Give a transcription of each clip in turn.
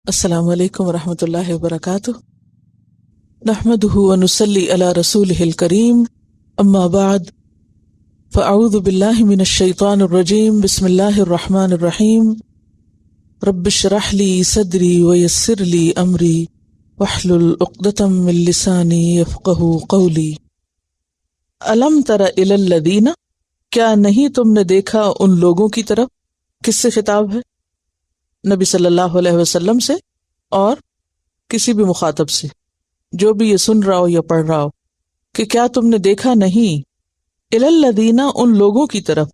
السلام علیکم ورحمۃ اللہ وبرکاتہ، نحمدہ ونصلی علی رسولہ الکریم، اما بعد فاعوذ باللہ من الشیطان الرجیم، بسم اللہ الرحمن الرحیم، رب اشرح لی صدری ویسر لی امری واحلل عقدۃ من لسانی یفقہوا قولی۔ الم تر الی الذین، کیا نہیں تم نے دیکھا ان لوگوں کی طرف؟ کس سے خطاب ہے؟ نبی صلی اللہ علیہ وسلم سے اور کسی بھی مخاطب سے جو بھی یہ سن رہا ہو یا پڑھ رہا ہو، کہ کیا تم نے دیکھا نہیں الی الذین، ان لوگوں کی طرف۔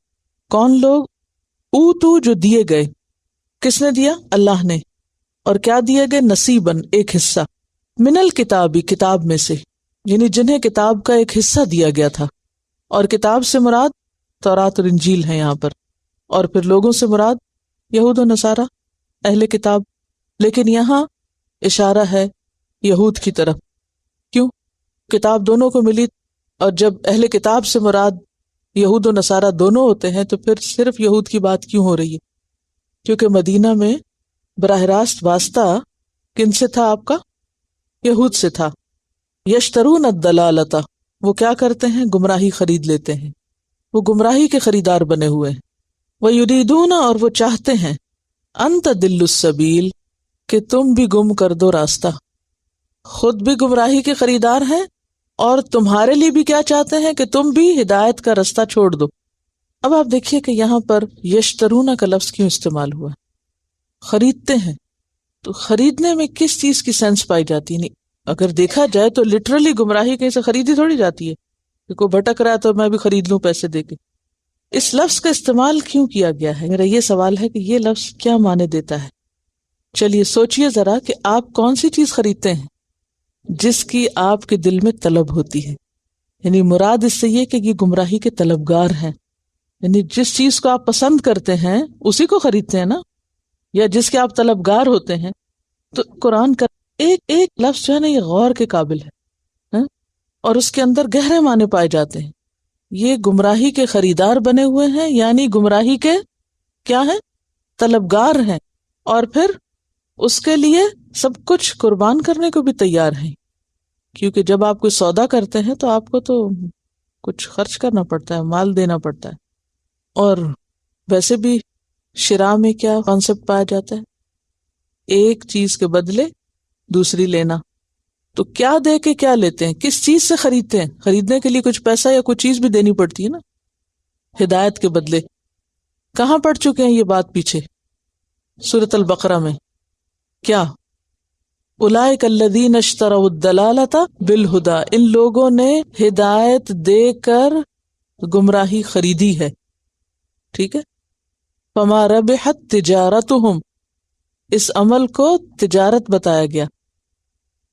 کون لوگ؟ اوتو، جو دیے گئے۔ کس نے دیا؟ اللہ نے۔ اور کیا دیے گئے؟ نصیباً، ایک حصہ، من الکتابی، کتاب میں سے، یعنی جنہیں کتاب کا ایک حصہ دیا گیا تھا۔ اور کتاب سے مراد تورات اور انجیل ہے یہاں پر، اور پھر لوگوں سے مراد یہود و نصارہ، اہل کتاب۔ لیکن یہاں اشارہ ہے یہود کی طرف۔ کیوں؟ کتاب دونوں کو ملی، اور جب اہل کتاب سے مراد یہود و نصارہ دونوں ہوتے ہیں تو پھر صرف یہود کی بات کیوں ہو رہی ہے؟ کیونکہ مدینہ میں براہ راست واسطہ کن سے تھا آپ کا؟ یہود سے تھا۔ یشترون الضلالۃ، وہ کیا کرتے ہیں؟ گمراہی خرید لیتے ہیں، وہ گمراہی کے خریدار بنے ہوئے ہیں۔ وَيُرِيدُونَ، اور وہ چاہتے ہیں، ان تضلوا السبیل، کہ تم بھی گم کر دو راستہ۔ خود بھی گمراہی کے خریدار ہیں اور تمہارے لیے بھی کیا چاہتے ہیں؟ کہ تم بھی ہدایت کا راستہ چھوڑ دو۔ اب آپ دیکھیے کہ یہاں پر یشترون کا لفظ کیوں استعمال ہوا ہے؟ خریدتے ہیں، تو خریدنے میں کس چیز کی سینس پائی جاتی ہے؟ نہیں، اگر دیکھا جائے تو لٹرلی گمراہی کہیں سے خریدی تھوڑی جاتی ہے کہ کوئی بھٹک رہا ہے تو میں بھی خرید لوں پیسے دے کے۔ اس لفظ کا استعمال کیوں کیا گیا ہے؟ میرا یہ سوال ہے کہ یہ لفظ کیا معنی دیتا ہے؟ چلیے سوچئے ذرا کہ آپ کون سی چیز خریدتے ہیں جس کی آپ کے دل میں طلب ہوتی ہے؟ یعنی مراد اس سے یہ کہ یہ گمراہی کے طلبگار ہیں، یعنی جس چیز کو آپ پسند کرتے ہیں اسی کو خریدتے ہیں نا، یا جس کے آپ طلبگار ہوتے ہیں۔ تو قرآن کا ایک ایک لفظ جو ہے نا یہ غور کے قابل ہے، اور اس کے اندر گہرے معنی پائے جاتے ہیں۔ یہ گمراہی کے خریدار بنے ہوئے ہیں، یعنی گمراہی کے کیا ہیں؟ طلبگار ہیں، اور پھر اس کے لیے سب کچھ قربان کرنے کو بھی تیار ہیں، کیونکہ جب آپ کوئی سودا کرتے ہیں تو آپ کو تو کچھ خرچ کرنا پڑتا ہے، مال دینا پڑتا ہے۔ اور ویسے بھی شراء میں کیا کانسیپٹ پایا جاتا ہے؟ ایک چیز کے بدلے دوسری لینا۔ تو کیا دے کے کیا لیتے ہیں؟ کس چیز سے خریدتے ہیں؟ خریدنے کے لیے کچھ پیسہ یا کچھ چیز بھی دینی پڑتی ہے نا، ہدایت کے بدلے۔ کہاں پڑھ چکے ہیں یہ بات پیچھے؟ سورۃ البقرہ میں۔ کیا؟ اولئک الذین اشتروا الضلالۃ بالہدی، ان لوگوں نے ہدایت دے کر گمراہی خریدی ہے، ٹھیک ہے۔ فما ربحت تجارتہم، اس عمل کو تجارت بتایا گیا۔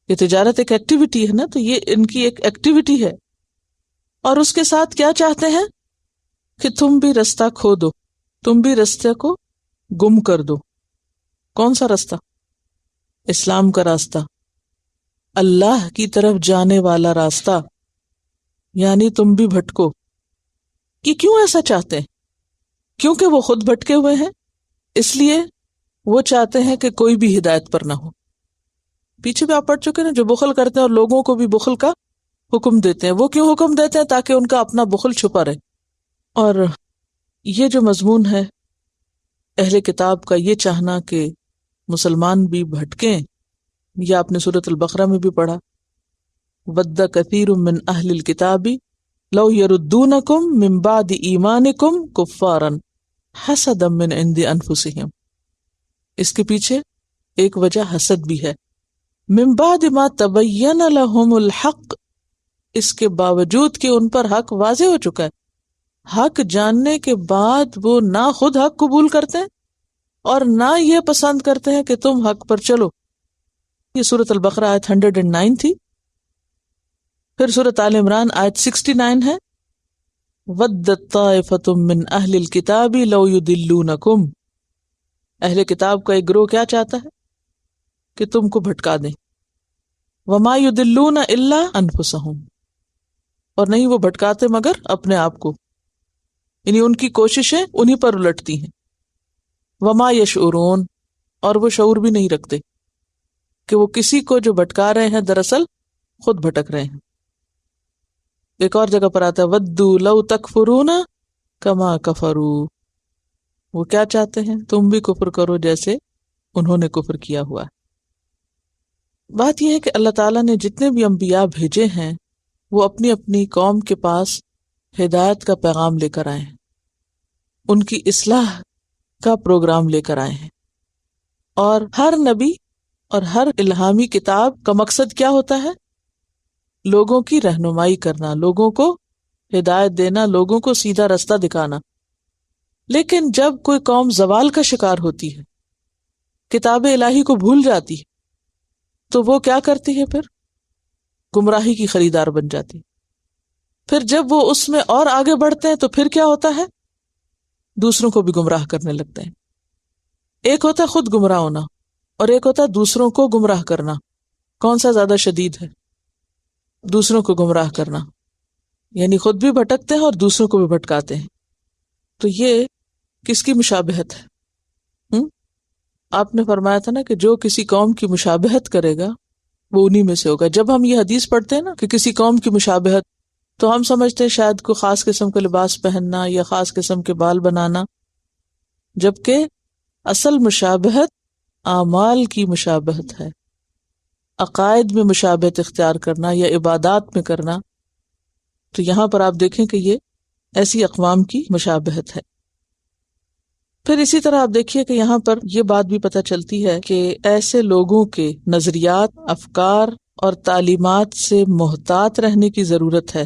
یہ تجارت ایک ایکٹیویٹی ہے نا، تو یہ ان کی ایک ایکٹیویٹی ہے۔ اور اس کے ساتھ کیا چاہتے ہیں؟ کہ تم بھی رستہ کھو دو، تم بھی رستے کو گم کر دو۔ کون سا رستہ؟ اسلام کا راستہ، اللہ کی طرف جانے والا راستہ، یعنی تم بھی بھٹکو۔ کہ کیوں ایسا چاہتے ہیں؟ کیونکہ وہ خود بھٹکے ہوئے ہیں، اس لیے وہ چاہتے ہیں کہ کوئی بھی ہدایت پر نہ ہو۔ پیچھے بھی آپ پڑھ چکے نا، جو بخل کرتے ہیں اور لوگوں کو بھی بخل کا حکم دیتے ہیں۔ وہ کیوں حکم دیتے ہیں؟ تاکہ ان کا اپنا بخل چھپا رہے۔ اور یہ جو مضمون ہے اہل کتاب کا، یہ چاہنا کہ مسلمان بھی بھٹکیں، یہ آپ نے سورۃ البقرہ میں بھی پڑھا، وَدَّ كَثِيرٌ مِّنْ أَهْلِ الْكِتَابِ لَوْ يَرُدُّونَكُمْ مِّن بَعْدِ إِيمَانِكُمْ كُفَّارًا حَسَدًا مِّنْ عِنْدِ أَنفُسِهِمْ۔ اس کے پیچھے ایک وجہ حسد بھی ہے۔ مِّن بَعْدِ مَا تَبَيَّنَ لَهُمُ الْحَقُّ، اس کے باوجود کہ ان پر حق واضح ہو چکا ہے۔ حق جاننے کے بعد وہ نہ خود حق قبول کرتے ہیں اور نہ یہ پسند کرتے ہیں کہ تم حق پر چلو۔ یہ سورۃ البقرہ آیت 109 تھی۔ پھر سورۃ آل عمران آیت 69 ہے، وَدَّت طَائِفَةٌ مِّنْ أَهْلِ الْكِتَابِ لَوْ يُضِلُّونَكُمْ، اہل کتاب کا ایک گروہ کیا چاہتا ہے؟ کہ تم کو بھٹکا دیں۔ وَمَا يُضِلُّونَ إِلَّا أَنفُسَهُمْ، اور نہیں وہ بھٹکاتے مگر اپنے آپ کو، یعنی ان کی کوششیں انہی پر الٹتی ہیں۔ وَمَا يَشْعُرُونَ، اور وہ شعور بھی نہیں رکھتے۔ کہ وہ کسی کو جو بھٹکا رہے ہیں دراصل خود بھٹک رہے ہیں. ایک اور جگہ پر آتا ہے وَدُّوا لَوْ تَكْفُرُونَ كَمَا كَفَرُوا، وہ کیا چاہتے ہیں؟ تم بھی کفر کرو جیسے انہوں نے کفر کیا ہوا ہے. بات یہ ہے کہ اللہ تعالیٰ نے جتنے بھی انبیاء بھیجے ہیں وہ اپنی اپنی قوم کے پاس ہدایت کا پیغام لے کر آئے ہیں، ان کی اصلاح کا پروگرام لے کر آئے ہیں. اور ہر نبی اور ہر الہامی کتاب کا مقصد کیا ہوتا ہے؟ لوگوں کی رہنمائی کرنا، لوگوں کو ہدایت دینا، لوگوں کو سیدھا رستہ دکھانا. لیکن جب کوئی قوم زوال کا شکار ہوتی ہے، کتاب الہی کو بھول جاتی ہے، تو وہ کیا کرتی ہے؟ پھر گمراہی کی خریدار بن جاتی. پھر جب وہ اس میں اور آگے بڑھتے ہیں تو پھر کیا ہوتا ہے؟ دوسروں کو بھی گمراہ کرنے لگتے ہیں. ایک ہوتا ہے خود گمراہ ہونا اور ایک ہوتا ہے دوسروں کو گمراہ کرنا. کون سا زیادہ شدید ہے؟ دوسروں کو گمراہ کرنا، یعنی خود بھی بھٹکتے ہیں اور دوسروں کو بھی بھٹکاتے ہیں. تو یہ کس کی مشابہت ہے؟ آپ نے فرمایا تھا نا کہ جو کسی قوم کی مشابہت کرے گا وہ انہی میں سے ہوگا. جب ہم یہ حدیث پڑھتے ہیں نا کہ کسی قوم کی مشابہت، تو ہم سمجھتے ہیں شاید کوئی خاص قسم کا لباس پہننا یا خاص قسم کے بال بنانا، جبکہ اصل مشابہت اعمال کی مشابہت ہے، عقائد میں مشابہت اختیار کرنا یا عبادات میں کرنا. تو یہاں پر آپ دیکھیں کہ یہ ایسی اقوام کی مشابہت ہے. پھر اسی طرح آپ دیکھیے کہ یہاں پر یہ بات بھی پتہ چلتی ہے کہ ایسے لوگوں کے نظریات، افکار اور تعلیمات سے محتاط رہنے کی ضرورت ہے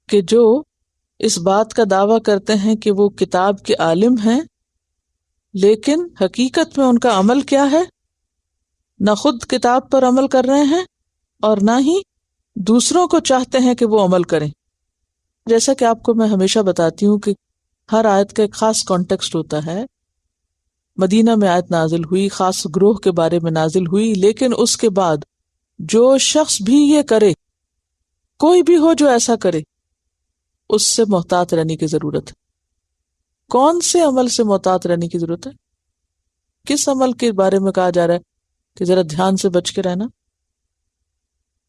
کہ جو اس بات کا دعویٰ کرتے ہیں کہ وہ کتاب کے عالم ہیں، لیکن حقیقت میں ان کا عمل کیا ہے؟ نہ خود کتاب پر عمل کر رہے ہیں اور نہ ہی دوسروں کو چاہتے ہیں کہ وہ عمل کریں. جیسا کہ آپ کو میں ہمیشہ بتاتی ہوں کہ ہر آیت کا ایک خاص کانٹیکسٹ ہوتا ہے. مدینہ میں آیت نازل ہوئی، خاص گروہ کے بارے میں نازل ہوئی، لیکن اس کے بعد جو شخص بھی یہ کرے، کوئی بھی ہو جو ایسا کرے، اس سے محتاط رہنے کی ضرورت ہے. کون سے عمل سے محتاط رہنے کی ضرورت ہے؟ کس عمل کے بارے میں کہا جا رہا ہے کہ ذرا دھیان سے بچ کے رہنا؟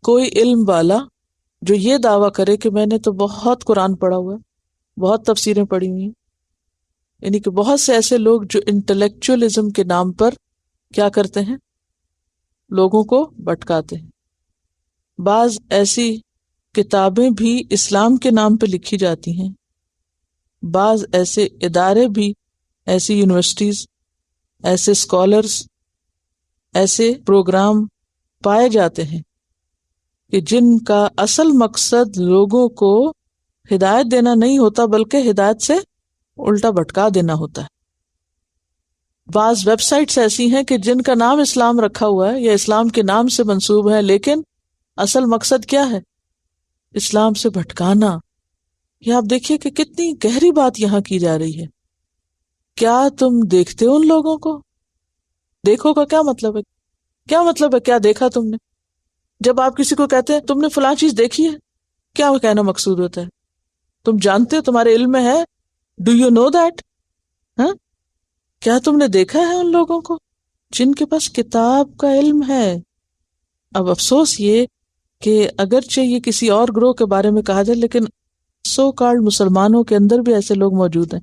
کوئی علم والا جو یہ دعویٰ کرے کہ میں نے تو بہت قرآن پڑھا ہوا ہے، بہت تفسیریں پڑھی ہوئی ہیں، یعنی کہ بہت سے ایسے لوگ جو انٹلیکچوئلزم کے نام پر کیا کرتے ہیں؟ لوگوں کو بھٹکاتے ہیں. بعض ایسی کتابیں بھی اسلام کے نام پہ لکھی جاتی ہیں، بعض ایسے ادارے بھی، ایسی یونیورسٹیز، ایسے اسکالرز، ایسے پروگرام پائے جاتے ہیں کہ جن کا اصل مقصد لوگوں کو ہدایت دینا نہیں ہوتا بلکہ ہدایت سے الٹا بھٹکا دینا ہوتا ہے. بعض ویب سائٹس ایسی ہیں کہ جن کا نام اسلام رکھا ہوا ہے یا اسلام کے نام سے منسوب ہے، لیکن اصل مقصد کیا ہے؟ اسلام سے بھٹکانا. یہ آپ دیکھیے کہ کتنی گہری بات یہاں کی جا رہی ہے. کیا تم دیکھتے ہو ان لوگوں کو؟ دیکھو کا کیا مطلب ہے؟ کیا مطلب ہے کیا دیکھا تم نے؟ جب آپ کسی کو کہتے ہیں تم نے فلاں چیز دیکھی ہے، کیا وہ کہنا مقصود ہوتا ہے؟ تم جانتے ہو، تمہارے علم میں ہے؟ Do you know that? ہاں، کیا تم نے دیکھا ہے ان لوگوں کو جن کے پاس کتاب کا علم ہے؟ اب افسوس یہ کہ اگرچہ یہ کسی اور گروہ کے بارے میں کہا جائے، لیکن سو کالڈ مسلمانوں کے اندر بھی ایسے لوگ موجود ہیں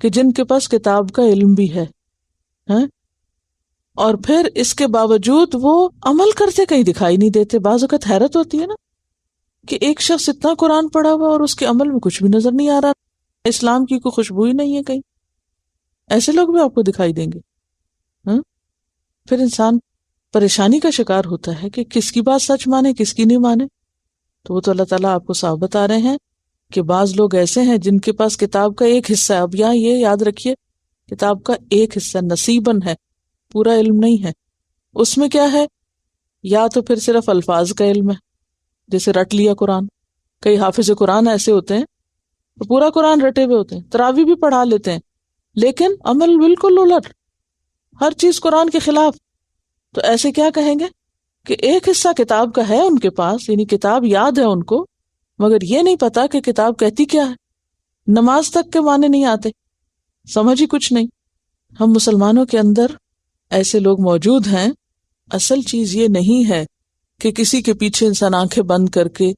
کہ جن کے پاس کتاب کا علم بھی ہے، ہاں، اور پھر اس کے باوجود وہ عمل کرتے کہیں دکھائی نہیں دیتے. بعض اوقات حیرت ہوتی ہے نا کہ ایک شخص اتنا قرآن پڑھا ہوا اور اس کے عمل میں کچھ بھی نظر نہیں آ رہا، اسلام کی کوئی خوشبو ہی نہیں ہے کہیں. ایسے لوگ بھی آپ کو دکھائی دیں گے. ہاں، پھر انسان پریشانی کا شکار ہوتا ہے کہ کس کی بات سچ مانے، کس کی نہیں مانے. تو وہ تو اللہ تعالیٰ آپ کو صاف بتا رہے ہیں کہ بعض لوگ ایسے ہیں جن کے پاس کتاب کا ایک حصہ ہے. اب یہاں یہ یاد رکھیے، کتاب کا ایک حصہ نصیباً ہے، پورا علم نہیں ہے. اس میں کیا ہے؟ یا تو پھر صرف الفاظ کا علم ہے، جیسے رٹ لیا قرآن. کئی حافظ قرآن ایسے ہوتے ہیں تو پورا قرآن رٹے ہوئے ہوتے ہیں، تراویح بھی پڑھا لیتے ہیں، لیکن عمل بالکل الٹ، ہر چیز قرآن کے خلاف. تو ایسے کیا کہیں گے کہ ایک حصہ کتاب کا ہے ان کے پاس، یعنی کتاب یاد ہے ان کو، مگر یہ نہیں پتا کہ کتاب کہتی کیا ہے. نماز تک کے معنی نہیں آتے، سمجھ ہی کچھ نہیں. ہم مسلمانوں کے اندر ایسے لوگ موجود ہیں اصل چیز یہ نہیں ہے کہ کسی کے پیچھے انسان آنکھیں بند کر کے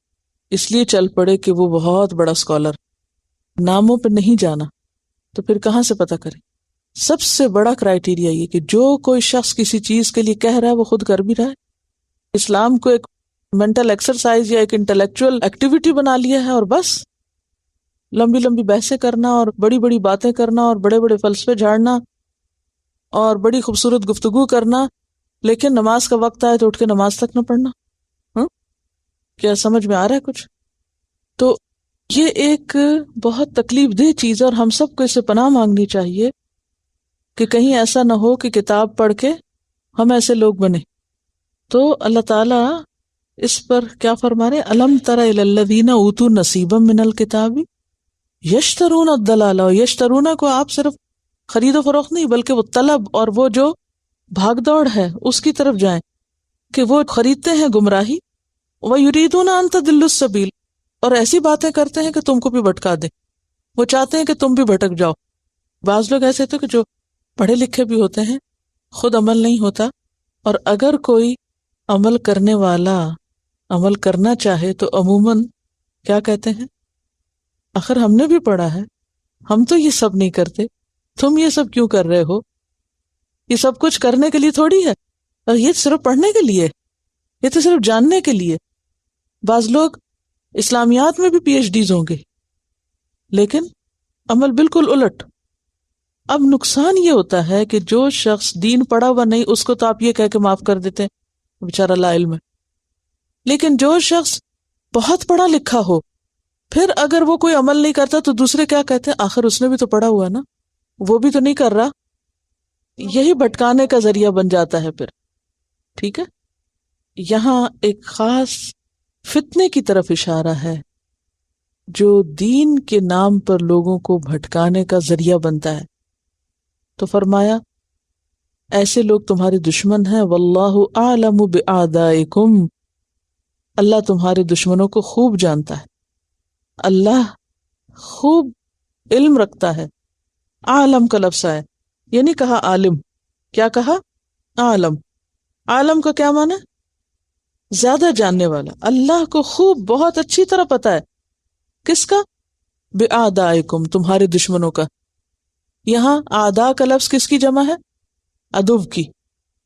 اس لیے چل پڑے کہ وہ بہت بڑا اسکالر، ناموں پہ نہیں جانا، تو پھر کہاں سے پتہ کرے؟ سب سے بڑا کرائیٹیریا یہ کہ جو کوئی شخص کسی چیز کے لیے کہہ رہا ہے وہ خود کر بھی رہا ہے۔ اسلام کو ایک مینٹل ایکسرسائز یا ایک انٹلیکچوئل ایکٹیویٹی بنا لیا ہے، اور بس لمبی لمبی بحثیں کرنا اور بڑی بڑی باتیں کرنا اور بڑے بڑے فلسفے جھاڑنا اور بڑی خوبصورت گفتگو کرنا، لیکن نماز کا وقت آئے تو اٹھ کے نماز تک نہ پڑھنا۔ کیا سمجھ میں آ رہا ہے کچھ؟ تو یہ ایک بہت تکلیف دہ چیز ہے، اور ہم سب کو اس سے پناہ مانگنی چاہیے کہ کہیں ایسا نہ ہو کہ کتاب پڑھ کے ہم ایسے لوگ بنے۔ تو اللہ تعالیٰ اس پر کیا فرما رہے؟ الم تر الی الذین اوتوا نصیبا من الکتاب یشترون الضلالہ۔ یشترون کو آپ صرف خرید و فروخت نہیں بلکہ وہ طلب اور وہ جو بھاگ دوڑ ہے اس کی طرف جائیں کہ وہ خریدتے ہیں گمراہی، وَيُرِيدُونَ أَن تَضِلُّوا السَّبِيلَ، اور ایسی باتیں کرتے ہیں کہ تم کو بھی بھٹکا دیں، وہ چاہتے ہیں کہ تم بھی بھٹک جاؤ۔ بعض لوگ ایسے تھے کہ جو پڑھے لکھے بھی ہوتے ہیں، خود عمل نہیں ہوتا، اور اگر کوئی عمل کرنے والا عمل کرنا چاہے تو عموماً کیا کہتے ہیں؟ آخر ہم نے بھی پڑھا ہے، ہم تو یہ سب نہیں کرتے، تم یہ سب کیوں کر رہے ہو؟ یہ سب کچھ کرنے کے لیے تھوڑی ہے، اور یہ صرف پڑھنے کے لیے، یہ تو صرف جاننے کے لیے۔ بعض لوگ اسلامیات میں بھی پی ایچ ڈیز ہوں گے لیکن عمل بالکل الٹ۔ اب نقصان یہ ہوتا ہے کہ جو شخص دین پڑھا ہوا نہیں اس کو تو آپ یہ کہہ کے معاف کر دیتے ہیں بیچارہ لا علم ہے، لیکن جو شخص بہت پڑھا لکھا ہو پھر اگر وہ کوئی عمل نہیں کرتا تو دوسرے کیا کہتے ہیں؟ آخر اس نے بھی تو پڑھا ہوا نا، وہ بھی تو نہیں کر رہا۔ یہی بھٹکانے کا ذریعہ بن جاتا ہے پھر۔ ٹھیک ہے، یہاں ایک خاص فتنے کی طرف اشارہ ہے جو دین کے نام پر لوگوں کو بھٹکانے کا ذریعہ بنتا ہے۔ تو فرمایا ایسے لوگ تمہارے دشمن ہیں، واللہ اعلم باعدائکم، اللہ تمہارے دشمنوں کو خوب جانتا ہے، اللہ خوب علم رکھتا ہے۔ عالم کا لفظ ہے، یہ نہیں کہا عالم، کیا کہا؟ عالم۔ عالم کا کیا معنی؟ زیادہ جاننے والا۔ اللہ کو خوب بہت اچھی طرح پتا ہے، کس کا؟ بِأَعْدَائِكُمْ، تمہارے دشمنوں کا۔ یہاں اعداء کا لفظ کس کی جمع ہے؟ عدو کی۔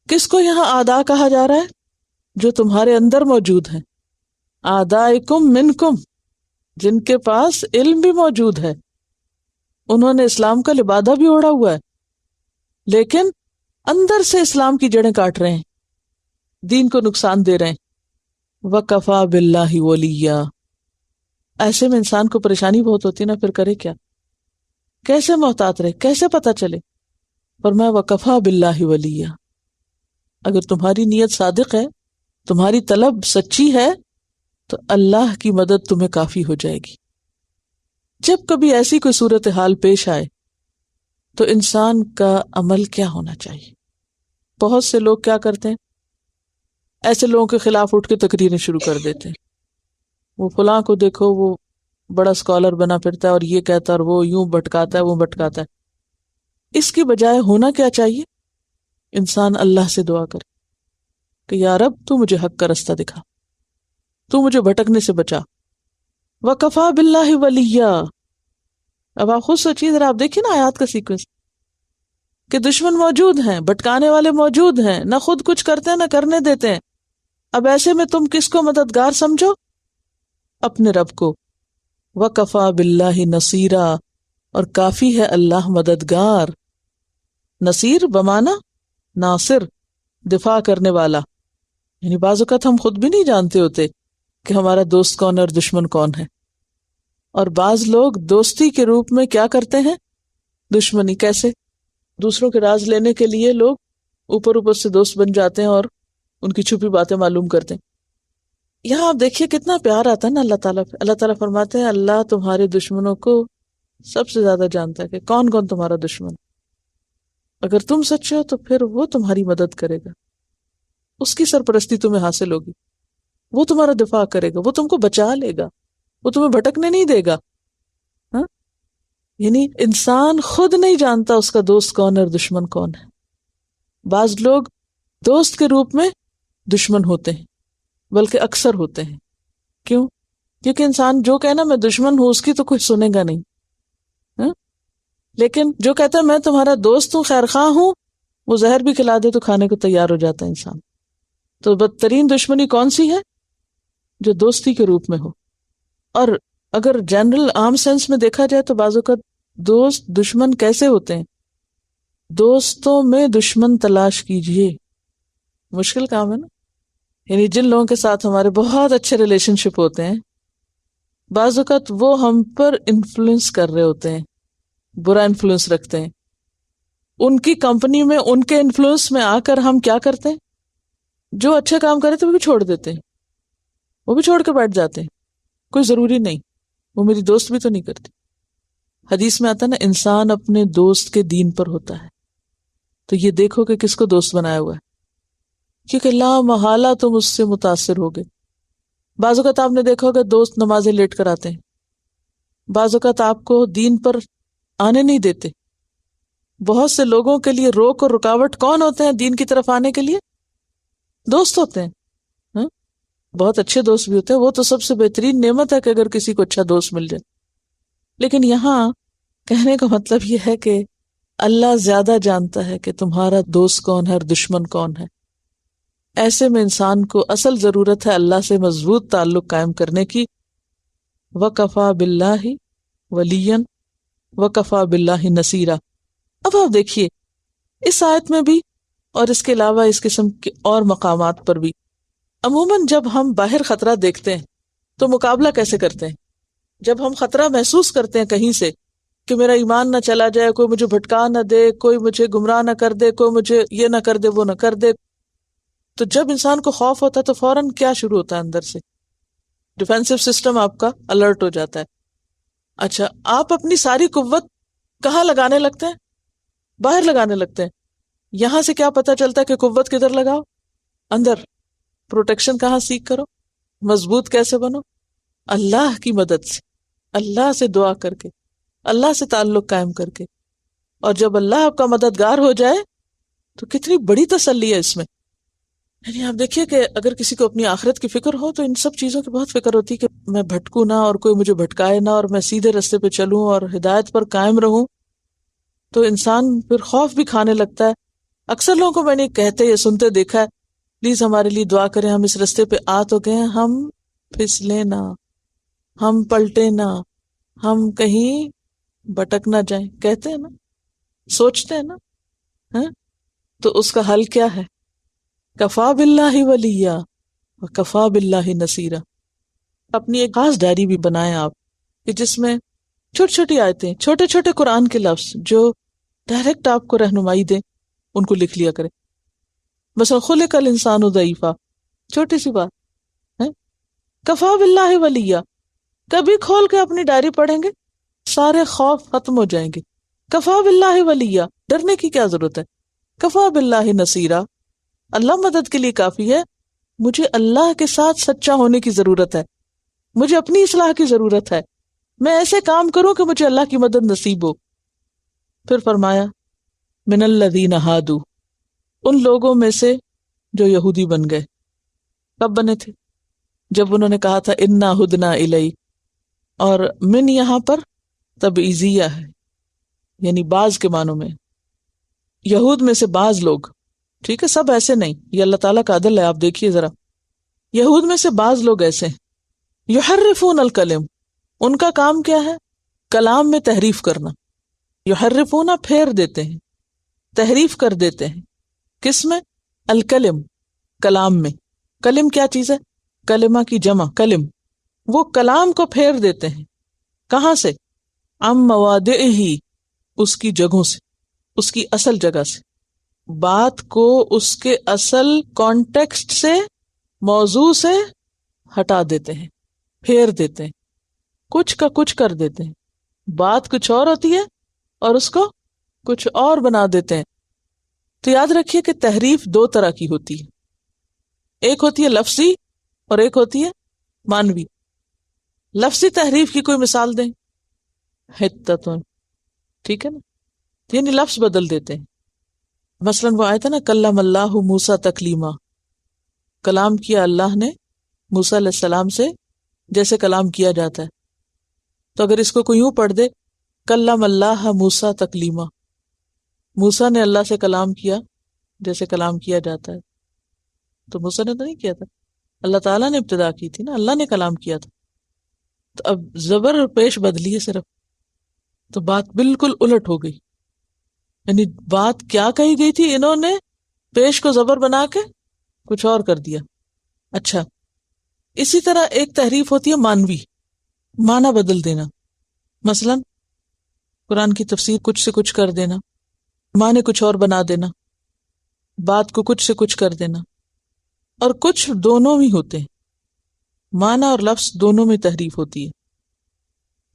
کس کو یہاں اعداء کہا جا رہا ہے؟ جو تمہارے اندر موجود ہیں، اعدائکم منکم، جن کے پاس علم بھی موجود ہے، انہوں نے اسلام کا لبادہ بھی اوڑھا ہوا ہے لیکن اندر سے اسلام کی جڑیں کاٹ رہے ہیں، دین کو نقصان دے رہے ہیں۔ وَكَفَى بِاللَّهِ وَلِيًّا، ایسے میں انسان کو پریشانی بہت ہوتی ہے نا، پھر کرے کیا؟ کیسے محتاط رہے؟ کیسے پتہ چلے؟ فرمایا وَكَفَى بِاللَّهِ وَلِيًّا، اگر تمہاری نیت صادق ہے، تمہاری طلب سچی ہے، تو اللہ کی مدد تمہیں کافی ہو جائے گی۔ جب کبھی ایسی کوئی صورتحال پیش آئے تو انسان کا عمل کیا ہونا چاہیے؟ بہت سے لوگ کیا کرتے ہیں؟ ایسے لوگوں کے خلاف اٹھ کے تقریریں شروع کر دیتے ہیں، وہ فلاں کو دیکھو وہ بڑا اسکالر بنا پھرتا ہے اور یہ کہتا ہے اور وہ یوں بھٹکاتا ہے وہ بھٹکاتا ہے۔ اس کی بجائے ہونا کیا چاہیے؟ انسان اللہ سے دعا کرے کہ یا رب تو مجھے حق کا رستہ دکھا، تو مجھے بھٹکنے سے بچا۔ وَكَفَى بِاللَّهِ وَلِيًّا۔ اب آپ خود سوچیے ذرا، آپ دیکھیں نا آیات کا سیکوینس کہ دشمن موجود ہیں، بھٹکانے والے موجود ہیں، نہ خود کچھ کرتے ہیں نہ کرنے دیتے ہیں۔ اب ایسے میں تم کس کو مددگار سمجھو؟ اپنے رب کو۔ وَكَفَى بِاللَّهِ نَصِيرًا، اور کافی ہے اللہ مددگار۔ نصیر بمانا ناصر، دفاع کرنے والا۔ یعنی بعض اوقات ہم خود بھی نہیں جانتے ہوتے کہ ہمارا دوست کون ہے اور دشمن کون ہے، اور بعض لوگ دوستی کے روپ میں کیا کرتے ہیں؟ دشمنی۔ کیسے؟ دوسروں کے راز لینے کے لیے لوگ اوپر اوپر سے دوست بن جاتے ہیں اور ان کی چھپی باتیں معلوم کرتے ہیں۔ یہاں آپ دیکھیے کتنا پیار آتا ہے نا اللہ تعالیٰ پہ۔ اللہ تعالیٰ فرماتے ہیں اللہ تمہارے دشمنوں کو سب سے زیادہ جانتا ہے کہ کون کون تمہارا دشمن۔ اگر تم سچے ہو تو پھر وہ تمہاری مدد کرے گا، اس کی سرپرستی تمہیں حاصل ہوگی، وہ تمہارا دفاع کرے گا، وہ تم کو بچا لے گا، وہ تمہیں بھٹکنے نہیں دے گا۔ ہاں، یعنی انسان خود نہیں جانتا اس کا دوست کون ہے اور دشمن کون ہے۔ بعض لوگ دوست کے روپ میں دشمن ہوتے ہیں، بلکہ اکثر ہوتے ہیں. کیوں؟ کیونکہ انسان جو کہنا میں دشمن ہوں اس کی تو کچھ سنے گا نہیں، ہاں؟ لیکن جو کہتا ہے میں تمہارا دوست ہوں، خیر خواہ ہوں، وہ زہر بھی کھلا دے تو کھانے کو تیار ہو جاتا ہے انسان. تو بدترین دشمنی کون سی ہے؟ جو دوستی کے روپ میں ہو. اور اگر جنرل عام سینس میں دیکھا جائے تو بعض اوقات دوست دشمن کیسے ہوتے ہیں؟ دوستوں میں دشمن تلاش کیجئے، مشکل کام ہے نا. یعنی جن لوگوں کے ساتھ ہمارے بہت اچھے ریلیشن شپ ہوتے ہیں، بعض اوقات وہ ہم پر انفلوئنس کر رہے ہوتے ہیں، برا انفلوئنس رکھتے ہیں. ان کی کمپنی میں ان کے انفلوئنس میں آ کر ہم کیا کرتے ہیں؟ جو اچھے کام کرے تو وہ بھی چھوڑ دیتے ہیں، وہ بھی چھوڑ کے بیٹھ جاتے ہیں. کوئی ضروری نہیں، وہ میری دوست بھی تو نہیں کرتی. حدیث میں آتا ہے نا، انسان اپنے دوست کے دین پر ہوتا ہے. تو یہ دیکھو کہ کس کو دوست بنایا ہوا ہے، کیونکہ لا محالہ تم اس سے متاثر ہوگے. بعض اوقات آپ نے دیکھا ہوگا دوست نمازیں لیٹ کر آتے ہیں، بعض اوقات آپ کو دین پر آنے نہیں دیتے. بہت سے لوگوں کے لیے روک اور رکاوٹ کون ہوتے ہیں دین کی طرف آنے کے لیے؟ دوست ہوتے ہیں. ہاں؟ بہت اچھے دوست بھی ہوتے ہیں، وہ تو سب سے بہترین نعمت ہے کہ اگر کسی کو اچھا دوست مل جائے. لیکن یہاں کہنے کا مطلب یہ ہے کہ اللہ زیادہ جانتا ہے کہ تمہارا دوست کون ہے اور دشمن کون ہے. ایسے میں انسان کو اصل ضرورت ہے اللہ سے مضبوط تعلق قائم کرنے کی. وَكَفَى بِاللَّهِ وَلِيًّا وَكَفَى بِاللَّهِ نَصِيرًا. اب آپ دیکھیے اس آیت میں بھی اور اس کے علاوہ اس قسم کے اور مقامات پر بھی عموماً جب ہم باہر خطرہ دیکھتے ہیں تو مقابلہ کیسے کرتے ہیں؟ جب ہم خطرہ محسوس کرتے ہیں کہیں سے کہ میرا ایمان نہ چلا جائے، کوئی مجھے بھٹکا نہ دے، کوئی مجھے گمراہ نہ کر دے، کوئی مجھے یہ نہ کر دے وہ نہ کر دے، تو جب انسان کو خوف ہوتا ہے تو فوراً کیا شروع ہوتا ہے؟ اندر سے ڈیفینسو سسٹم آپ کا الرٹ ہو جاتا ہے. اچھا، آپ اپنی ساری قوت کہاں لگانے لگتے ہیں؟ باہر لگانے لگتے ہیں. یہاں سے کیا پتا چلتا ہے کہ قوت کدھر لگاؤ؟ اندر. پروٹیکشن کہاں سیکھ کرو؟ مضبوط کیسے بنو؟ اللہ کی مدد سے، اللہ سے دعا کر کے، اللہ سے تعلق قائم کر کے. اور جب اللہ آپ کا مددگار ہو جائے تو کتنی بڑی تسلی ہے اس میں. یعنی آپ دیکھیے کہ اگر کسی کو اپنی آخرت کی فکر ہو تو ان سب چیزوں کی بہت فکر ہوتی ہے کہ میں بھٹکوں نہ اور کوئی مجھے بھٹکائے نہ اور میں سیدھے رستے پہ چلوں اور ہدایت پر قائم رہوں. تو انسان پھر خوف بھی کھانے لگتا ہے. اکثر لوگوں کو میں نے کہتے یا سنتے دیکھا ہے، پلیز ہمارے لیے دعا کریں، ہم اس رستے پہ آ تو گئے ہیں، ہم پھسلیں نہ، ہم پلٹے نہ، ہم کہیں بھٹک نہ جائیں. کہتے ہیں نا، سوچتے ہیں نا. ہاں؟ تو اس کا حل کیا ہے؟ کفا باللہ ولیہ وکفا باللہ نصیرا. اپنی ایک خاص ڈائری بھی بنائیں آپ کہ جس میں چھوٹی چھوٹی آیتیں، چھوٹے چھوٹے قرآن کے لفظ جو ڈائریکٹ آپ کو رہنمائی دیں ان کو لکھ لیا کریں. مثلا خلق الانسان ضعیفا، چھوٹی سی بات ہے. کفا باللہ ولیہ، کبھی کھول کے اپنی ڈائری پڑھیں گے سارے خوف ختم ہو جائیں گے. کفا باللہ ولیہ، ڈرنے کی کیا ضرورت ہے. کفا باللہ نصیرا، اللہ مدد کے لیے کافی ہے. مجھے اللہ کے ساتھ سچا ہونے کی ضرورت ہے، مجھے اپنی اصلاح کی ضرورت ہے، میں ایسے کام کروں کہ مجھے اللہ کی مدد نصیب ہو. پھر فرمایا من الذین ہادو، ان لوگوں میں سے جو یہودی بن گئے. کب بنے تھے؟ جب انہوں نے کہا تھا انا ہدنا الیک. اور من یہاں پر تبعیضیہ ہے، یعنی بعض کے معنوں میں. یہود میں سے بعض لوگ، ٹھیک ہے، سب ایسے نہیں، یہ اللہ تعالیٰ کا عدل ہے. آپ دیکھیے ذرا، یہود میں سے بعض لوگ ایسے ہیں یحرفون الکلم، ان کا کام کیا ہے؟ کلام میں تحریف کرنا. یحرفون، پھیر دیتے ہیں، تحریف کر دیتے ہیں. کس میں؟ الکلم، کلام میں. کلم کیا چیز ہے؟ کلمہ کی جمع کلم. وہ کلام کو پھیر دیتے ہیں. کہاں سے؟ عن مواضعہ، اس کی جگہوں سے، اس کی اصل جگہ سے. بات کو اس کے اصل کانٹیکسٹ سے، موضوع سے ہٹا دیتے ہیں، پھیر دیتے ہیں، کچھ کا کچھ کر دیتے ہیں. بات کچھ اور ہوتی ہے اور اس کو کچھ اور بنا دیتے ہیں. تو یاد رکھیے کہ تحریف دو طرح کی ہوتی ہے، ایک ہوتی ہے لفظی اور ایک ہوتی ہے معنوی. لفظی تحریف کی کوئی مثال دیں؟ حتتن، ٹھیک ہے نا، یعنی لفظ بدل دیتے ہیں. مثلاً وہ آیت ہے نا کلم اللہ موسیٰ تکلیما، کلام کیا اللہ نے موسیٰ علیہ السلام سے جیسے کلام کیا جاتا ہے. تو اگر اس کو کوئی یوں پڑھ دے کلم اللہ موسیٰ تکلیما، موسیٰ نے اللہ سے کلام کیا جیسے کلام کیا جاتا ہے، تو موسیٰ نے تو نہیں کیا تھا، اللہ تعالیٰ نے ابتدا کی تھی نا، اللہ نے کلام کیا تھا. تو اب زبر اور پیش بدلی ہے صرف، تو بات بالکل الٹ ہو گئی. یعنی بات کیا کہی گئی تھی، انہوں نے پیش کو زبر بنا کے کچھ اور کر دیا. اچھا، اسی طرح ایک تحریف ہوتی ہے مانوی، معنی بدل دینا. مثلا قرآن کی تفسیر کچھ سے کچھ کر دینا، معنی کچھ اور بنا دینا، بات کو کچھ سے کچھ کر دینا. اور کچھ دونوں ہی ہوتے ہیں، معنی اور لفظ دونوں میں تحریف ہوتی ہے.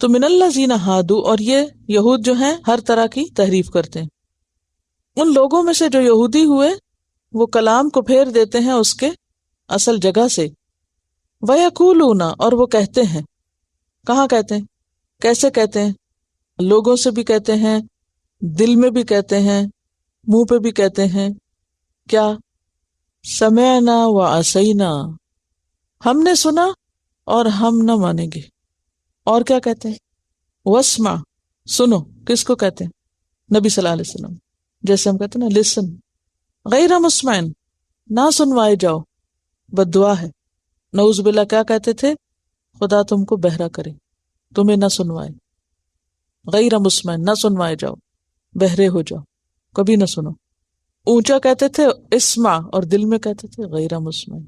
تو من الذین ہادو، اور یہ یہود جو ہیں ہر طرح کی تحریف کرتے ہیں. ان لوگوں میں سے جو یہودی ہوئے وہ کلام کو پھیر دیتے ہیں اس کے اصل جگہ سے. وَيَقُولُونَ، اور وہ کہتے ہیں. کہاں کہتے ہیں، کیسے کہتے ہیں؟ لوگوں سے بھی کہتے ہیں، دل میں بھی کہتے ہیں، منہ پہ بھی کہتے ہیں. کیا؟ سمعنا وعصینا، ہم نے سنا اور ہم نہ مانیں گے. اور کیا کہتے ہیں؟ واسمع، سنو. کس کو کہتے ہیں؟ نبی صلی اللہ علیہ وسلم. جیسے ہم کہتے ہیں نا لسن، غیر مسمعن، نہ سنوائے جاؤ، بد دعا ہے. نعوذ باللہ کیا کہتے تھے؟ خدا تم کو بہرا کرے، تمہیں نہ سنوائے. غیر مسمعن، نہ سنوائے جاؤ، بہرے ہو جاؤ، کبھی نہ سنو. اونچا کہتے تھے اسمع، اور دل میں کہتے تھے غیر مسمعن.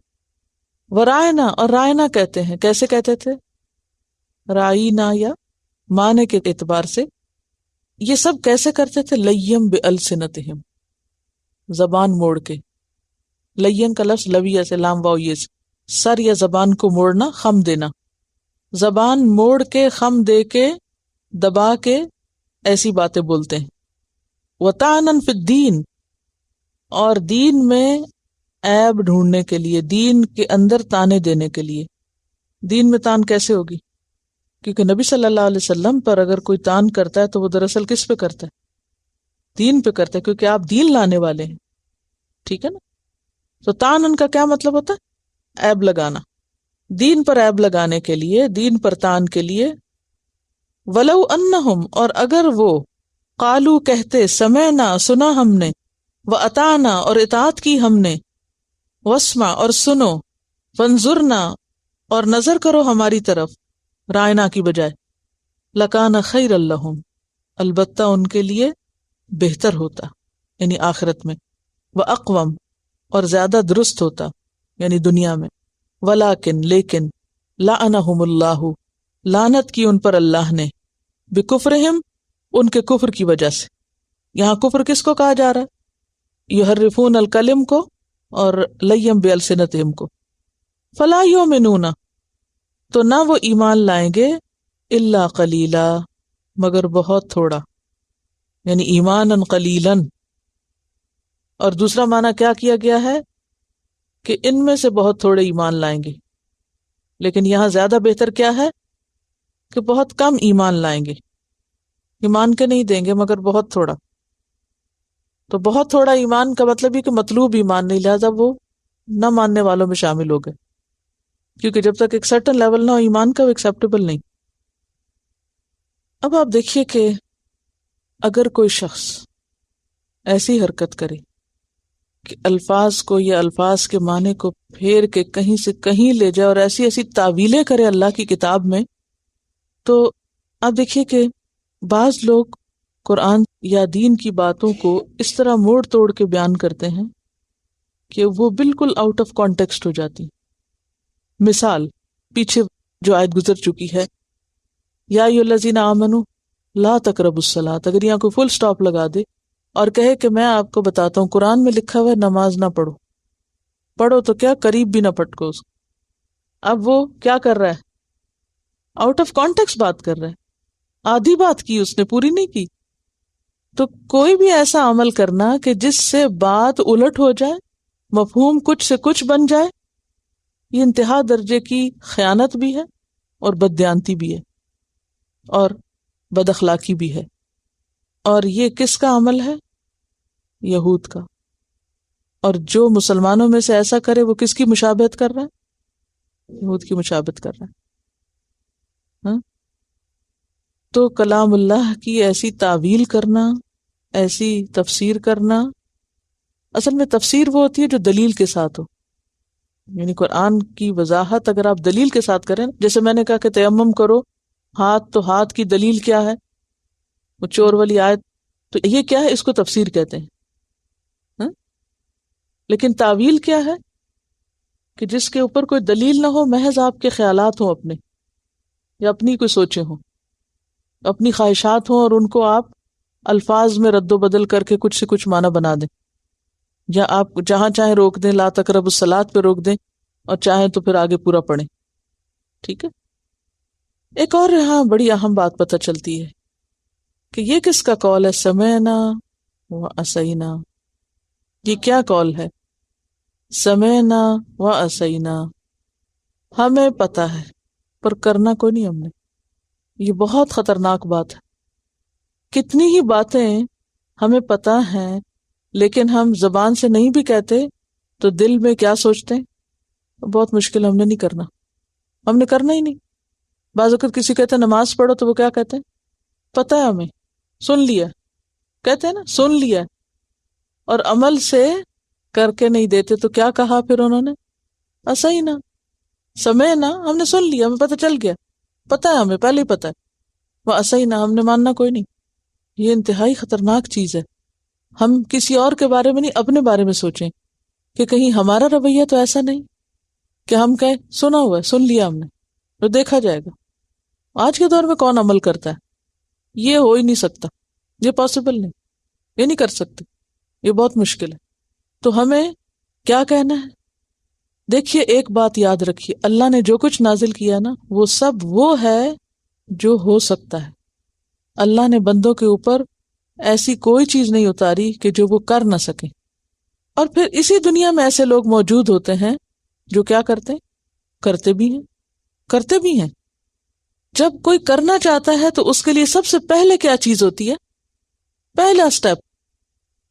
ورائنا، اور رائنا کہتے ہیں. کیسے کہتے تھے؟ رائنا یا معنی کے اعتبار سے. یہ سب کیسے کرتے تھے؟ لیم بألسنتہم، زبان موڑ کے. لین کا لفظ لویہ سے، لام واو یہ سے، سر یا زبان کو موڑنا، خم دینا. زبان موڑ کے، خم دے کے، دبا کے ایسی باتیں بولتے ہیں. وطعناً فی الدین، اور دین میں عیب ڈھونڈنے کے لیے، دین کے اندر تانے دینے کے لیے. دین میں تان کیسے ہوگی؟ کیونکہ نبی صلی اللہ علیہ وسلم پر اگر کوئی تان کرتا ہے تو وہ دراصل کس پہ کرتا ہے؟ دین پہ کرتا ہے، کیونکہ آپ دین لانے والے ہیں. ٹھیک ہے نا؟ تو تان ان کا کیا مطلب ہوتا ہے؟ عیب لگانا. دین پر عیب لگانے کے لیے، دین پر تان کے لیے. ولو انہم، اور اگر وہ قالو کہتے سمعنا، سنا ہم نے، واطعنا، اور اطاعت کی ہم نے، واسمع، اور سنو، وانظرنا، اور نظر کرو ہماری طرف، رائنا کی بجائے، لکان خیر لہم، البتہ ان کے لیے بہتر ہوتا، یعنی آخرت میں، واقوم، اور زیادہ درست ہوتا، یعنی دنیا میں. ولیکن، لیکن، لعنہم اللہ، لعنت کی ان پر اللہ نے، بکفرہم، ان کے کفر کی وجہ سے. یہاں کفر کس کو کہا جا رہا ہے؟ یحرفون الکلم کو اور لیم بألسنتہم کو. فلا یؤمنون، تو نہ وہ ایمان لائیں گے، الا قلیلا، مگر بہت تھوڑا، یعنی ایمانا قلیلا. اور دوسرا معنی کیا کیا گیا ہے کہ ان میں سے بہت تھوڑے ایمان لائیں گے. لیکن یہاں زیادہ بہتر کیا ہے کہ بہت کم ایمان لائیں گے، ایمان کے نہیں دیں گے مگر بہت تھوڑا. تو بہت تھوڑا ایمان کا مطلب ہی کہ مطلوب ایمان نہیں، لہذا وہ نہ ماننے والوں میں شامل ہو گئے، کیونکہ جب تک ایک سرٹن لیول نہ ہو ایمان کا، وہ ایکسیپٹیبل نہیں. اب آپ دیکھیے کہ اگر کوئی شخص ایسی حرکت کرے کہ الفاظ کو یا الفاظ کے معنی کو پھیر کے کہیں سے کہیں لے جائے اور ایسی ایسی تعویلیں کرے اللہ کی کتاب میں، تو آپ دیکھیے کہ بعض لوگ قرآن یا دین کی باتوں کو اس طرح موڑ توڑ کے بیان کرتے ہیں کہ وہ بالکل آؤٹ آف کانٹیکسٹ ہو جاتی. مثال پیچھے جو آیت گزر چکی ہے، یا ایھا الذین آمنوا لا تقربوا الصلاۃ، اگر یہاں کو فل سٹاپ لگا دے اور کہے کہ میں آپ کو بتاتا ہوں قرآن میں لکھا ہوا ہے نماز نہ پڑھو، پڑھو تو کیا قریب بھی نہ پٹکو اس کو. اب وہ کیا کر رہا ہے؟ آؤٹ آف کانٹیکسٹ بات کر رہا ہے، آدھی بات کی اس نے، پوری نہیں کی. تو کوئی بھی ایسا عمل کرنا کہ جس سے بات الٹ ہو جائے، مفہوم کچھ سے کچھ بن جائے، یہ انتہا درجے کی خیانت بھی ہے اور بددیانتی بھی ہے اور بد اخلاقی بھی ہے. اور یہ کس کا عمل ہے؟ یہود کا. اور جو مسلمانوں میں سے ایسا کرے وہ کس کی مشابہت کر رہا ہے؟ یہود کی مشابہت کر رہا ہے. ہاں؟ تو کلام اللہ کی ایسی تعویل کرنا، ایسی تفسیر کرنا، اصل میں تفسیر وہ ہوتی ہے جو دلیل کے ساتھ ہو. یعنی قرآن کی وضاحت اگر آپ دلیل کے ساتھ کریں، جیسے میں نے کہا کہ تیمم کرو، ہاتھ تو ہاتھ کی دلیل کیا ہے؟ وہ چور والی آیت. تو یہ کیا ہے؟ اس کو تفسیر کہتے ہیں. ہاں؟ لیکن تعویل کیا ہے؟ کہ جس کے اوپر کوئی دلیل نہ ہو، محض آپ کے خیالات ہوں اپنے، یا اپنی کوئی سوچیں ہوں، اپنی خواہشات ہوں، اور ان کو آپ الفاظ میں رد و بدل کر کے کچھ سے کچھ معنی بنا دیں، یا آپ جہاں چاہیں روک دیں، لا تقربوا الصلاۃ پہ روک دیں، اور چاہیں تو پھر آگے پورا پڑھیں. ٹھیک ہے. ایک اور یہاں بڑی اہم بات پتہ چلتی ہے کہ یہ کس کا قول ہے؟ سمعنا و عصینا. یہ کیا قول ہے؟ سمعنا و عصینا. ہمیں پتہ ہے پر کرنا کوئی نہیں ہم نے. یہ بہت خطرناک بات ہے. کتنی ہی باتیں ہمیں پتہ ہیں لیکن ہم زبان سے نہیں بھی کہتے تو دل میں کیا سوچتے ہیں؟ بہت مشکل، ہم نے نہیں کرنا، ہم نے کرنا ہی نہیں. بعض اوقات کسی کہتے ہیں نماز پڑھو تو وہ کیا کہتے ہیں؟ پتہ ہے ہمیں، سن لیا، کہتے ہیں نا سن لیا، اور عمل سے کر کے نہیں دیتے. تو کیا کہا پھر انہوں نے؟ عصینا، سمعنا، ہم نے سن لیا، ہمیں پتہ چل گیا، پتہ ہے ہمیں، پہلے ہی پتہ ہے. وہ عصینا، ہم نے ماننا کوئی نہیں. یہ انتہائی خطرناک چیز ہے. ہم کسی اور کے بارے میں نہیں، اپنے بارے میں سوچیں کہ کہیں ہمارا رویہ تو ایسا نہیں کہ ہم کہیں سنا ہوا ہے، سن لیا ہم نے، تو دیکھا جائے گا. آج کے دور میں کون عمل کرتا ہے؟ یہ ہو ہی نہیں سکتا، یہ پاسبل نہیں، یہ نہیں کر سکتے، یہ بہت مشکل ہے. تو ہمیں کیا کہنا ہے؟ دیکھیے ایک بات یاد رکھیے، اللہ نے جو کچھ نازل کیا نا وہ سب وہ ہے جو ہو سکتا ہے. اللہ نے بندوں کے اوپر ایسی کوئی چیز نہیں اتاری کہ جو وہ کر نہ سکیں. اور پھر اسی دنیا میں ایسے لوگ موجود ہوتے ہیں جو کیا کرتے ہیں؟ کرتے بھی ہیں، کرتے بھی ہیں. جب کوئی کرنا چاہتا ہے تو اس کے لیے سب سے پہلے کیا چیز ہوتی ہے؟ پہلا سٹیپ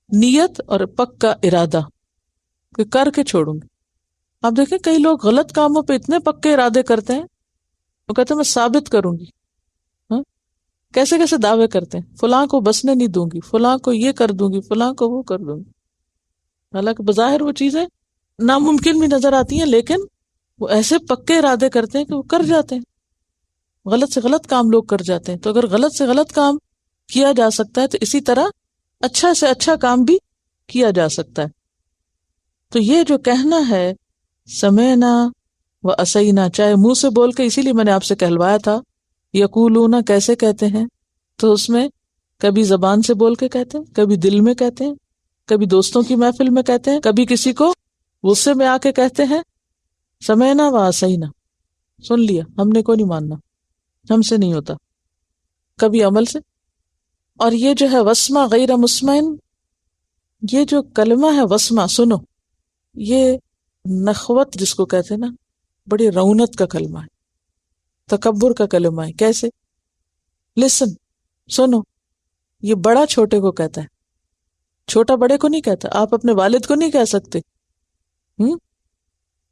نیت اور پکا ارادہ کہ کر کے چھوڑوں گی. آپ دیکھیں کئی لوگ غلط کاموں پہ اتنے پکے ارادے کرتے ہیں، وہ کہتے ہیں میں ثابت کروں گی. کیسے کیسے دعوے کرتے ہیں، فلاں کو بسنے نہیں دوں گی، فلاں کو یہ کر دوں گی، فلاں کو وہ کر دوں گی. حالانکہ بظاہر وہ چیزیں ناممکن بھی نظر آتی ہیں، لیکن وہ ایسے پکے ارادے کرتے ہیں کہ وہ کر جاتے ہیں. غلط سے غلط کام لوگ کر جاتے ہیں. تو اگر غلط سے غلط کام کیا جا سکتا ہے تو اسی طرح اچھا سے اچھا کام بھی کیا جا سکتا ہے. تو یہ جو کہنا ہے سمعنا و عصینا، چاہے منہ سے بول کے، اسی لیے میں نے آپ سے کہلوایا تھا یقولون کیسے کہتے ہیں، تو اس میں کبھی زبان سے بول کے کہتے ہیں، کبھی دل میں کہتے ہیں، کبھی دوستوں کی محفل میں کہتے ہیں، کبھی کسی کو غصے میں آ کے کہتے ہیں سمعنا و عصینا، سن لیا، ہم نے کوئی نہیں ماننا، ہم سے نہیں ہوتا. کبھی عمل سے. اور یہ جو ہے وسمع غیر مسمعن، یہ جو کلمہ ہے وسمع، سنو، یہ نخوت جس کو کہتے ہیں نا، بڑی رونت کا کلمہ ہے، تکبر کا کلمہ ہے. کیسے؟ لسن، سنو. یہ بڑا چھوٹے کو کہتا ہے، چھوٹا بڑے کو نہیں کہتا. آپ اپنے والد کو نہیں کہہ سکتے.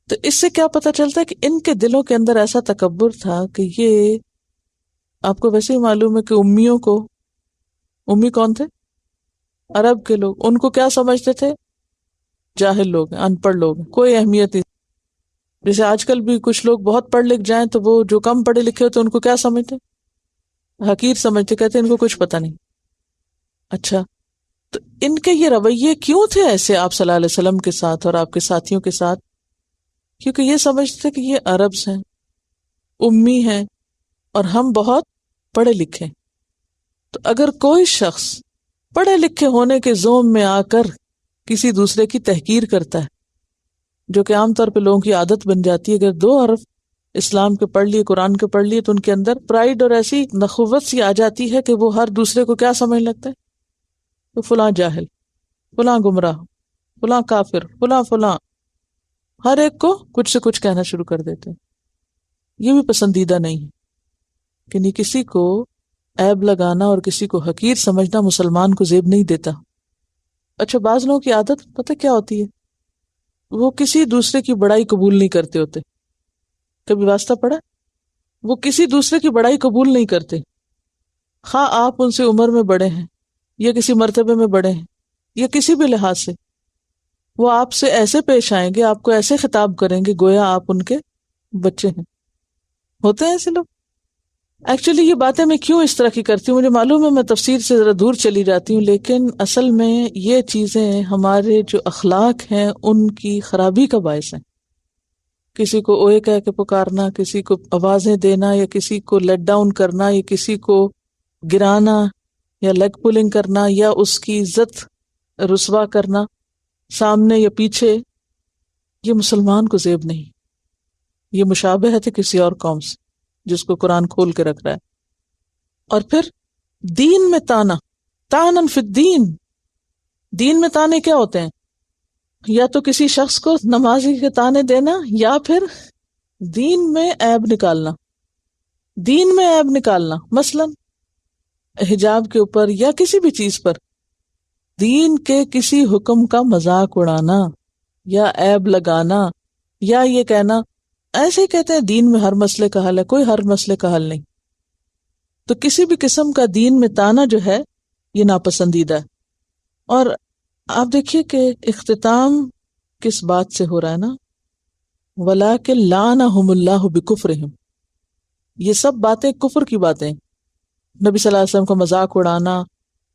تو اس سے کیا پتہ چلتا ہے کہ ان کے دلوں کے اندر ایسا تکبر تھا کہ یہ، آپ کو ویسے ہی معلوم ہے کہ امیوں کو، امی کون تھے؟ عرب کے لوگ. ان کو کیا سمجھتے تھے؟ جاہل لوگ ہیں، ان پڑھ لوگ ہیں، کوئی اہمیت نہیں. جیسے آج کل بھی کچھ لوگ بہت پڑھ لکھ جائیں تو وہ جو کم پڑھے لکھے ہوتے ان کو کیا سمجھتے؟ حقیر سمجھتے، کہتے ان کو کچھ پتہ نہیں. اچھا، تو ان کے یہ رویے کیوں تھے ایسے آپ صلی اللہ علیہ وسلم کے ساتھ اور آپ کے ساتھیوں کے ساتھ؟ کیونکہ یہ سمجھتے کہ یہ عربز ہیں، امی ہیں، اور ہم بہت پڑھے لکھے. تو اگر کوئی شخص پڑھے لکھے ہونے کے زوم میں آ کر کسی دوسرے کی تحقیر کرتا ہے، جو کہ عام طور پہ لوگوں کی عادت بن جاتی ہے، اگر 2 حرف اسلام کے پڑھ لیے، قرآن کے پڑھ لیے، تو ان کے اندر پرائیڈ اور ایسی نخوت سی آ جاتی ہے کہ وہ ہر دوسرے کو کیا سمجھ لگتا ہے؟ تو فلاں جاہل، فلاں گمراہ، فلاں کافر، فلاں فلاں، ہر ایک کو کچھ سے کچھ کہنا شروع کر دیتے ہیں. یہ بھی پسندیدہ نہیں ہے کہ نہیں، کسی کو عیب لگانا اور کسی کو حقیر سمجھنا مسلمان کو زیب نہیں دیتا. اچھا بعض لوگوں کی عادت پتہ کیا ہوتی ہے، وہ کسی دوسرے کی بڑائی قبول نہیں کرتے ہوتے. کبھی واسطہ پڑا؟ وہ کسی دوسرے کی بڑائی قبول نہیں کرتے، خواہ آپ ان سے عمر میں بڑے ہیں یا کسی مرتبے میں بڑے ہیں یا کسی بھی لحاظ سے. وہ آپ سے ایسے پیش آئیں گے، آپ کو ایسے خطاب کریں گے گویا آپ ان کے بچے ہیں. ہوتے ہیں ایسے لوگ. ایکچولی یہ باتیں میں کیوں اس طرح کی کرتی ہوں، مجھے معلوم ہے میں تفسیر سے ذرا دور چلی جاتی ہوں، لیکن اصل میں یہ چیزیں ہمارے جو اخلاق ہیں ان کی خرابی کا باعث ہیں. کسی کو اوئے کہہ کے پکارنا، کسی کو آوازیں دینا، یا کسی کو لیٹ ڈاؤن کرنا، یا کسی کو گرانا یا لیگ پولنگ کرنا، یا اس کی عزت رسوا کرنا سامنے یا پیچھے، یہ مسلمان کو زیب نہیں. یہ مشابہت ہے کسی اور قوم سے جس کو قرآن کھول کے رکھ رہا ہے. اور پھر دین میں تانا، تانن فی الدین. دین میں تانے کیا ہوتے ہیں؟ یا تو کسی شخص کو نمازی کے تانے دینا، یا پھر دین میں عیب نکالنا. دین میں عیب نکالنا، مثلا حجاب کے اوپر یا کسی بھی چیز پر دین کے کسی حکم کا مذاق اڑانا یا عیب لگانا، یا یہ کہنا ایسے ہی کہتے ہیں دین میں ہر مسئلے کا حل ہے. کوئی ہر مسئلے کا حل نہیں. تو کسی بھی قسم کا دین میں تانا جو ہے یہ ناپسندیدہ ہے. اور آپ دیکھیے کہ اختتام کس بات سے ہو رہا ہے نا، وَلَٰكِن لَعَنَهُمُ اللَّهُ بِكُفْرِهِمْ. یہ سب باتیں کفر کی باتیں. نبی صلی اللہ علیہ وسلم کا مذاق اڑانا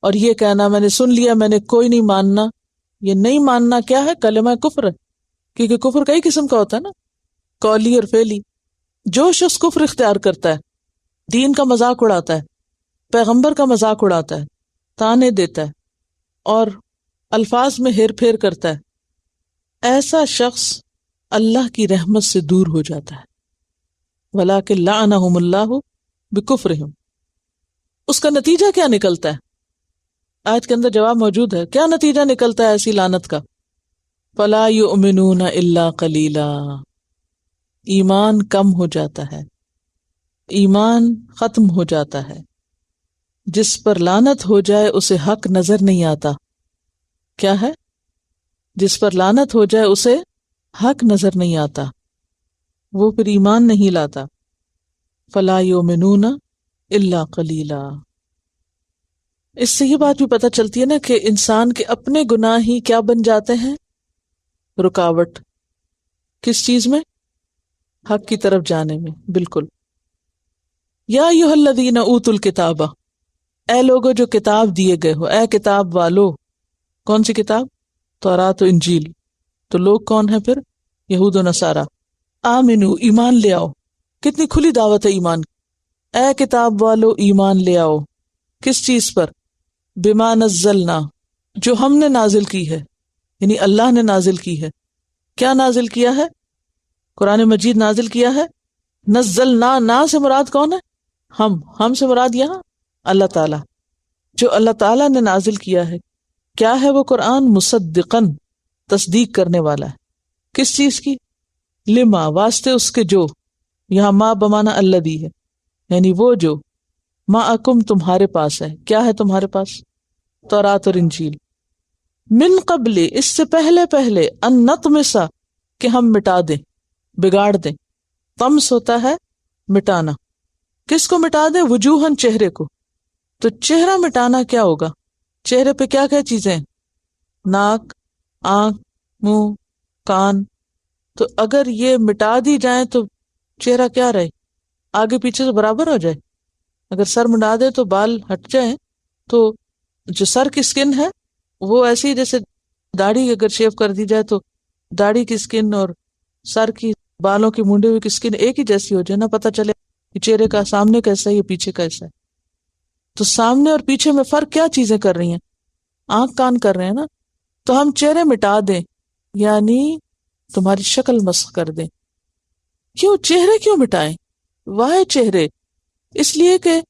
اور یہ کہنا میں نے سن لیا میں نے کوئی نہیں ماننا. یہ نہیں ماننا کیا ہے؟ کلمہ کفر ہے. کیونکہ کفر کئی قسم کا ہوتا ہے نا، قولی اور فعلی. جو شخص کفر اختیار کرتا ہے، دین کا مذاق اڑاتا ہے، پیغمبر کا مذاق اڑاتا ہے، تانے دیتا ہے اور الفاظ میں ہیر پھیر کرتا ہے، ایسا شخص اللہ کی رحمت سے دور ہو جاتا ہے. وَلَٰكِن لَعَنَهُمُ اللَّهُ بِكُفْرِهِمْ. اس کا نتیجہ کیا نکلتا ہے؟ آیت کے اندر جواب موجود ہے. کیا نتیجہ نکلتا ہے ایسی لعنت کا؟ فَلَا يُؤْمِنُونَ إِلَّا قَلِيلًا. ایمان کم ہو جاتا ہے، ایمان ختم ہو جاتا ہے. جس پر لعنت ہو جائے اسے حق نظر نہیں آتا. کیا ہے؟ جس پر لعنت ہو جائے اسے حق نظر نہیں آتا، وہ پھر ایمان نہیں لاتا. فَلَا يُؤْمِنُونَ إِلَّا قَلِيلًا. اس سے یہ بات بھی پتہ چلتی ہے نا کہ انسان کے اپنے گناہ ہی کیا بن جاتے ہیں؟ رکاوٹ. کس چیز میں؟ حق کی طرف جانے میں. بالکل. یا ایھا الذین اوتوا الکتاب، اے لوگو جو کتاب دیے گئے ہو، اے کتاب والو. کون سی کتاب؟ تورات و انجیل. تو لوگ کون ہیں پھر؟ یہود و نصارہ. آمنو، ایمان لے آؤ. کتنی کھلی دعوت ہے ایمان. اے کتاب والو ایمان لے آؤ. کس چیز پر؟ بما نزلنا، جو ہم نے نازل کی ہے، یعنی اللہ نے نازل کی ہے. کیا نازل کیا ہے؟ قرآن مجید نازل کیا ہے. نزلنا، نا سے مراد کون ہے؟ ہم سے مراد یہاں اللہ تعالیٰ. جو اللہ تعالیٰ نے نازل کیا ہے. کیا ہے وہ قرآن؟ مصدقاً، تصدیق کرنے والا ہے. کس چیز کی؟ لما، واسطے اس کے جو. یہاں ما بمانا الذی ہے، یعنی وہ جو معکم تمہارے پاس ہے. کیا ہے تمہارے پاس؟ تورات اور انجیل. من قبل، اس سے پہلے ان نطمسا، کہ ہم مٹا دیں، بگاڑ دیں. طمس ہوتا ہے مٹانا. کس کو مٹا دیں؟ وجوہن، چہرے کو. تو چہرہ مٹانا کیا ہوگا؟ چہرے پہ کیا کیا چیزیں ہیں؟ ناک، آنکھ، منہ، کان. تو اگر یہ مٹا دی جائیں تو چہرہ کیا رہے؟ آگے پیچھے سے برابر ہو جائے. اگر سر مٹا دے تو بال ہٹ جائیں تو جو سر کی سکن ہے وہ ایسی جیسے داڑھی اگر شیو کر دی جائے تو داڑھی کی سکن اور سر کی بالوں کی مونڈے ہوئی کی سکن ایک ہی جیسی ہو جائے، نہ پتہ چلے کہ چہرے کا سامنے کیسا ہے یا پیچھے کیسا ہے. تو سامنے اور پیچھے میں فرق کیا چیزیں کر رہی ہیں؟ آنکھ کان کر رہے ہیں نا. تو ہم چہرے مٹا دیں یعنی تمہاری شکل مسخ کر دیں. کیوں چہرے کیوں مٹائیں؟ واہ چہرے، اس لیے کہ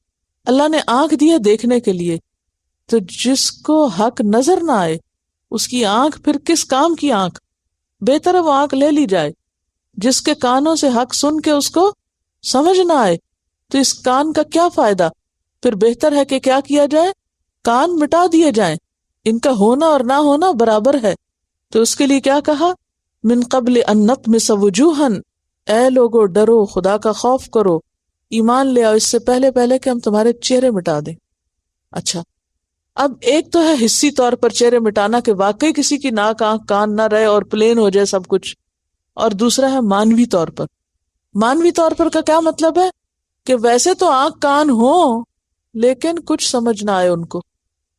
اللہ نے آنکھ دی ہے دیکھنے کے لیے. تو جس کو حق نظر نہ آئے اس کی آنکھ پھر کس کام کی آنکھ؟ بہتر ہے وہ آنکھ لے لی جائے. جس کے کانوں سے حق سن کے اس کو سمجھ نہ آئے تو اس کان کا کیا فائدہ؟ پھر بہتر ہے کہ کیا کیا جائے؟ کان مٹا دیے جائیں. ان کا ہونا اور نہ ہونا برابر ہے. تو اس کے لیے کیا کہا؟ من قبل ان نطمس وجوہا، اے لوگو ڈرو، خدا کا خوف کرو، ایمان لے آؤ اس سے پہلے پہلے کہ ہم تمہارے چہرے مٹا دیں. اچھا، اب ایک تو ہے حصی طور پر چہرے مٹانا کہ واقعی کسی کی ناک آنکھ کان نہ رہے اور پلین ہو جائے سب کچھ، اور دوسرا ہے مانوی طور پر. مانوی طور پر کا کیا مطلب ہے؟ کہ ویسے تو آنکھ کان ہوں لیکن کچھ سمجھ نہ آئے، ان کو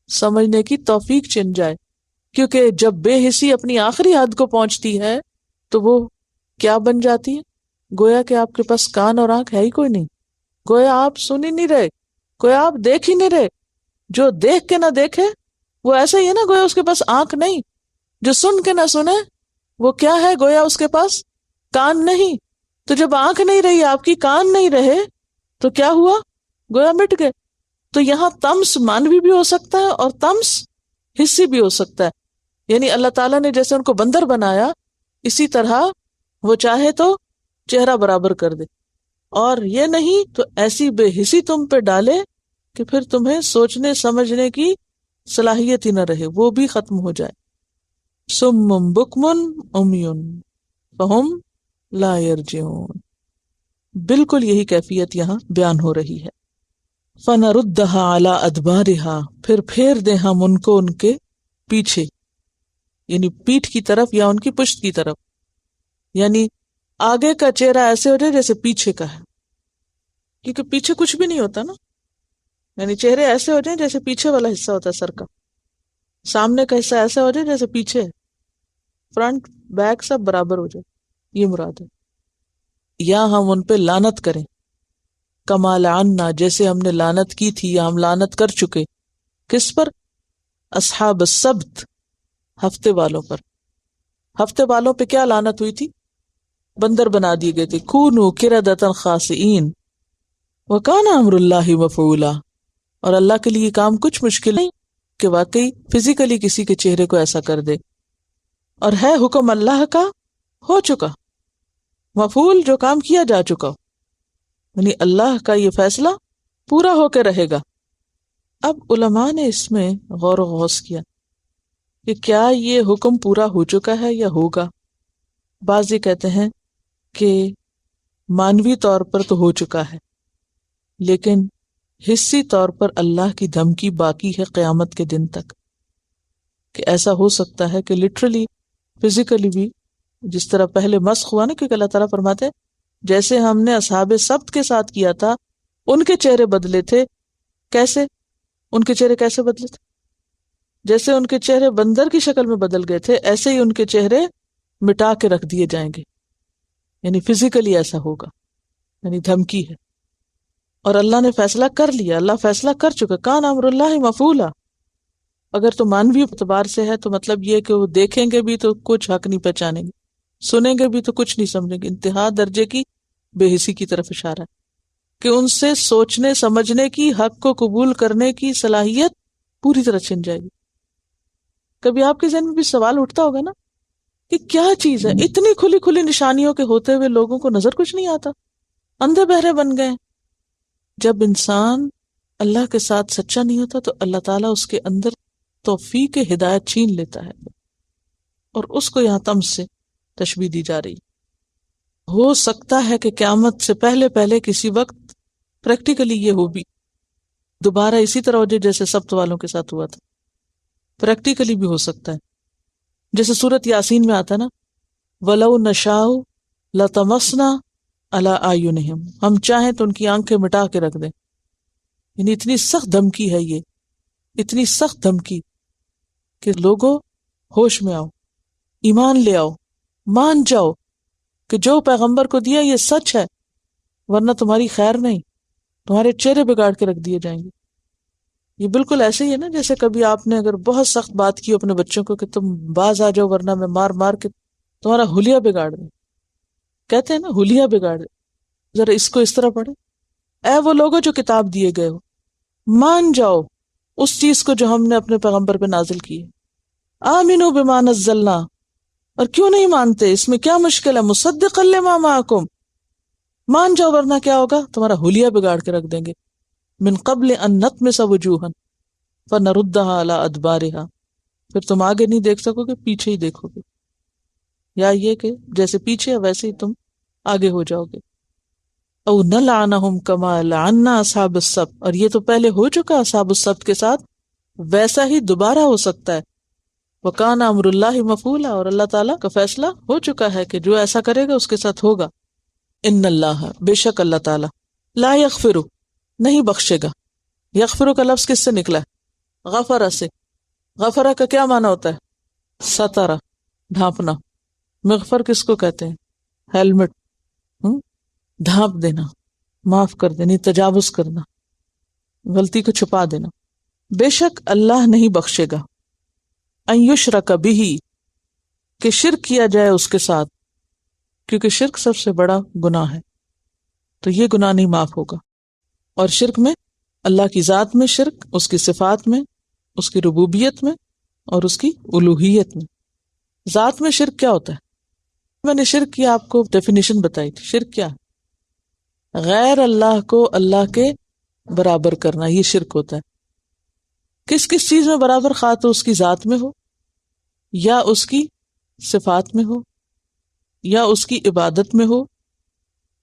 سمجھنے کی توفیق چھن جائے. کیونکہ جب بے حسی اپنی آخری حد کو پہنچتی ہے تو وہ کیا بن جاتی ہے؟ گویا کہ آپ کے پاس کان اور آنکھ ہے ہی کوئی نہیں، گویا آپ سن ہی نہیں رہے، گویا آپ دیکھ ہی نہیں رہے. جو دیکھ کے نہ دیکھے وہ ایسا ہی ہے نا، گویا اس کے پاس آنکھ نہیں. جو سن کے نہ سنے وہ کیا ہے؟ گویا اس کے پاس کان نہیں. تو جب آنکھ نہیں رہی آپ کی، کان نہیں رہے، تو کیا ہوا؟ گویا مٹ گئے. تو یہاں طمس مانوی بھی ہو سکتا ہے اور طمس حصی بھی ہو سکتا ہے. یعنی اللہ تعالیٰ نے جیسے ان کو بندر بنایا، اسی طرح وہ چاہے تو چہرہ برابر کر دے، اور یہ نہیں تو ایسی بے حسی تم پہ ڈالے کہ پھر تمہیں سوچنے سمجھنے کی صلاحیت ہی نہ رہے، وہ بھی ختم ہو جائے. سم بکم عمی فہم لا یرجعون. بالکل یہی کیفیت یہاں بیان ہو رہی ہے. فَنَرُدَّهَا عَلَىٰ أَدْبَارِهَا، پھر پھیر دیں ہم ان کو ان کے پیچھے، یعنی پیٹھ کی طرف یا ان کی پشت کی طرف. یعنی آگے کا چہرہ ایسے ہو جائے جیسے پیچھے کا ہے، کیونکہ پیچھے کچھ بھی نہیں ہوتا نا. یعنی چہرے ایسے ہو جائیں جیسے پیچھے والا حصہ ہوتا ہے سر کا، سامنے کا حصہ ایسا ہو جائے جیسے پیچھے ہے، فرنٹ بیک سب برابر ہو جائے، یہ مراد ہے. یا ہم ان پہ لعنت کریں، کما لعنا، جیسے ہم نے لعنت کی تھی یا ہم لعنت کر چکے. کس پر؟ اصحاب السبت، ہفتے والوں پر. ہفتے والوں پہ کیا لعنت ہوئی تھی؟ بندر بنا دیے گئے تھے. کونوا قردۃ خاسئین وکان امر اللہ مفعولا. اور اللہ کے لیے کام کچھ مشکل نہیں کہ واقعی فزیکلی کسی کے چہرے کو ایسا کر دے، اور ہے حکم اللہ کا، ہو چکا، مفعول جو کام کیا جا چکا، یعنی اللہ کا یہ فیصلہ پورا ہو کے رہے گا. اب علماء نے اس میں غور و غوص کیا کہ کیا یہ حکم پورا ہو چکا ہے یا ہوگا. بعض یہ کہتے ہیں کہ مانوی طور پر تو ہو چکا ہے، لیکن حصی طور پر اللہ کی دھمکی باقی ہے قیامت کے دن تک، کہ ایسا ہو سکتا ہے کہ لٹرلی فزیکلی بھی، جس طرح پہلے مسخ ہوا نا، کیونکہ اللہ تعالیٰ فرماتے ہیں جیسے ہم نے اصحاب سبت کے ساتھ کیا تھا، ان کے چہرے بدلے تھے. کیسے؟ ان کے چہرے کیسے بدلے تھے؟ جیسے ان کے چہرے بندر کی شکل میں بدل گئے تھے، ایسے ہی ان کے چہرے مٹا کے رکھ دیے جائیں گے. یعنی فزیکلی ایسا ہوگا، یعنی دھمکی ہے. اور اللہ نے فیصلہ کر لیا، اللہ فیصلہ کر چکا. کان امر اللہ مفعولا. اگر تو مانوی اعتبار سے ہے تو مطلب یہ کہ وہ دیکھیں گے بھی تو کچھ حق نہیں پہچانیں گے، سنیں گے بھی تو کچھ نہیں سمجھیں گے. انتہا درجے کی بے حسی کی طرف اشارہ ہے کہ ان سے سوچنے سمجھنے کی، حق کو قبول کرنے کی صلاحیت پوری طرح چھن جائے گی. کبھی آپ کے ذہن میں بھی سوال اٹھتا ہوگا نا کہ کیا چیز ہے اتنی کھلی کھلی نشانیوں کے ہوتے ہوئے لوگوں کو نظر کچھ نہیں آتا، اندھے بہرے بن گئے. جب انسان اللہ کے ساتھ سچا نہیں ہوتا تو اللہ تعالیٰ اس کے اندر توفیق ہدایت چھین لیتا ہے، اور اس کو یہاں طمس سے تشبیہ دی جا رہی. ہو سکتا ہے کہ قیامت سے پہلے پہلے کسی وقت پریکٹیکلی یہ ہو بھی، دوبارہ اسی طرح ہو جائے جیسے سبت والوں کے ساتھ ہوا تھا. پریکٹیکلی بھی ہو سکتا ہے، جیسے سورۃ یاسین میں آتا نا، وَلَوْ نَشَاءُ لَطَمَسْنَا عَلَىٰ أَعْيُنِهِمْ، ہم چاہیں تو ان کی آنکھیں مٹا کے رکھ دیں. یعنی اتنی سخت دھمکی ہے یہ، اتنی سخت دھمکی کہ لوگوں ہوش میں آؤ، ایمان لے آؤ، مان جاؤ کہ جو پیغمبر کو دیا یہ سچ ہے، ورنہ تمہاری خیر نہیں، تمہارے چہرے بگاڑ کے رکھ دیے جائیں گے. یہ بالکل ایسے ہی ہے نا جیسے کبھی آپ نے اگر بہت سخت بات کی اپنے بچوں کو کہ تم باز آ جاؤ ورنہ میں مار مار کے تمہارا حلیہ بگاڑ دیں. کہتے ہیں نا حلیہ بگاڑ دیں. ذرا اس کو اس طرح پڑھے، اے وہ لوگوں جو کتاب دیے گئے ہو، مان جاؤ اس چیز کو جو ہم نے اپنے پیغمبر پہ نازل کی ہے. آمنوا بما نزلنا، اور کیوں نہیں مانتے، اس میں کیا مشکل ہے، مصدقا لما معکم، مان جاؤ ورنہ کیا ہوگا، تمہارا حلیہ بگاڑ کے رکھ دیں گے. من قبل ان نطمس وجوہا فنردها علی ادبارها، پھر تم آگے نہیں دیکھ سکو گے، پیچھے ہی دیکھو گے، یا یہ کہ جیسے پیچھے ہے ویسے ہی تم آگے ہو جاؤ گے۔ او نلعنہم کما لعنا اصحاب السبت، اور یہ تو پہلے ہو چکا اصحاب السبت کے ساتھ، ویسا ہی دوبارہ ہو سکتا ہے۔ وکان امر اللہ مفعولا، اور اللہ تعالیٰ کا فیصلہ ہو چکا ہے کہ جو ایسا کرے گا اس کے ساتھ ہوگا۔ ان اللہ، بے شک اللہ تعالیٰ، لا یغفر، نہیں بخشے گا۔ یغفر کا لفظ کس سے نکلا ہے؟ غفرہ سے۔ غفرہ کا کیا معنی ہوتا ہے؟ سترہ، ڈھانپنا۔ مغفر کس کو کہتے ہیں؟ ہیلمٹ، ڈھانپ دینا، معاف کر دینا، تجاوز کرنا، غلطی کو چھپا دینا۔ بے شک اللہ نہیں بخشے گا، ان یشرک بہ، کہ شرک کیا جائے اس کے ساتھ، کیونکہ شرک سب سے بڑا گناہ ہے، تو یہ گناہ نہیں معاف ہوگا۔ اور شرک میں اللہ کی ذات میں شرک، اس کی صفات میں، اس کی ربوبیت میں، اور اس کی الوہیت میں۔ ذات میں شرک کیا ہوتا ہے؟ میں نے شرک کی آپ کو ڈیفینیشن بتائی تھی۔ شرک کیا؟ غیر اللہ کو اللہ کے برابر کرنا، یہ شرک ہوتا ہے۔ کس کس چیز میں برابر؟ خواہ تو اس کی ذات میں ہو، یا اس کی صفات میں ہو، یا اس کی عبادت میں ہو،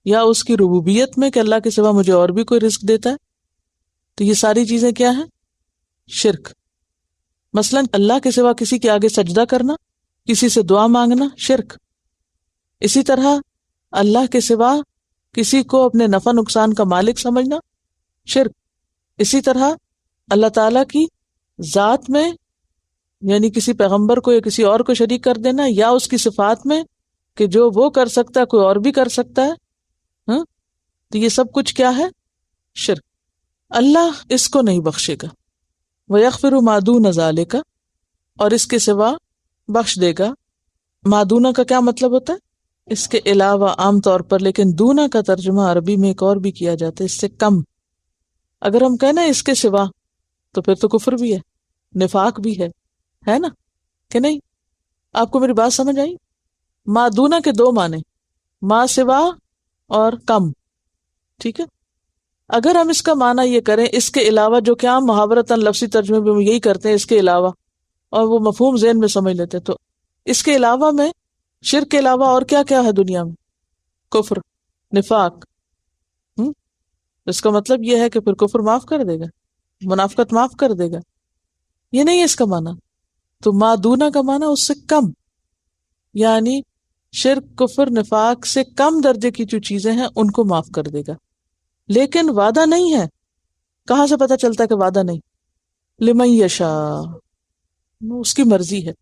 یا اس کی ربوبیت میں کہ اللہ کے سوا مجھے اور بھی کوئی رزق دیتا ہے، تو یہ ساری چیزیں کیا ہیں؟ شرک۔ مثلا اللہ کے سوا کسی کے آگے سجدہ کرنا، کسی سے دعا مانگنا، شرک۔ اسی طرح اللہ کے سوا کسی کو اپنے نفع نقصان کا مالک سمجھنا، شرک۔ اسی طرح اللہ تعالیٰ کی ذات میں، یعنی کسی پیغمبر کو یا کسی اور کو شریک کر دینا، یا اس کی صفات میں کہ جو وہ کر سکتا ہے کوئی اور بھی کر سکتا ہے، تو یہ سب کچھ کیا ہے؟ شرک۔ اللہ اس کو نہیں بخشے گا۔ وَيَغْفِرُ مَا دُونَ ذَلِكَ، اور اس کے سوا بخش دے گا۔ ما دونہ کا کیا مطلب ہوتا ہے؟ اس کے علاوہ عام طور پر، لیکن دونا کا ترجمہ عربی میں ایک اور بھی کیا جاتا ہے، اس سے کم۔ اگر ہم کہنا اس کے سوا تو پھر تو کفر بھی ہے، نفاق بھی ہے نا کہ نہیں؟ آپ کو میری بات سمجھ آئی؟ ما دونا کے دو معنی، ما سوا اور کم، ٹھیک ہے؟ اگر ہم اس کا معنی یہ کریں اس کے علاوہ، جو کہ عام محاورتاً لفظی ترجمے بھی ہم یہی کرتے ہیں، اس کے علاوہ، اور وہ مفہوم ذہن میں سمجھ لیتے ہیں، تو اس کے علاوہ میں شرک کے علاوہ اور کیا کیا ہے دنیا میں؟ کفر، نفاق۔ اس کا مطلب یہ ہے کہ پھر کفر معاف کر دے گا، منافقت معاف کر دے گا، یہ نہیں ہے اس کا معنی۔ تو ما دونا کا معنی اس سے کم، یعنی شرک، کفر، نفاق سے کم درجے کی جو چیزیں ہیں ان کو معاف کر دے گا، لیکن وعدہ نہیں ہے۔ کہاں سے پتہ چلتا ہے کہ وعدہ نہیں؟ لمن یشاء، اس کی مرضی ہے۔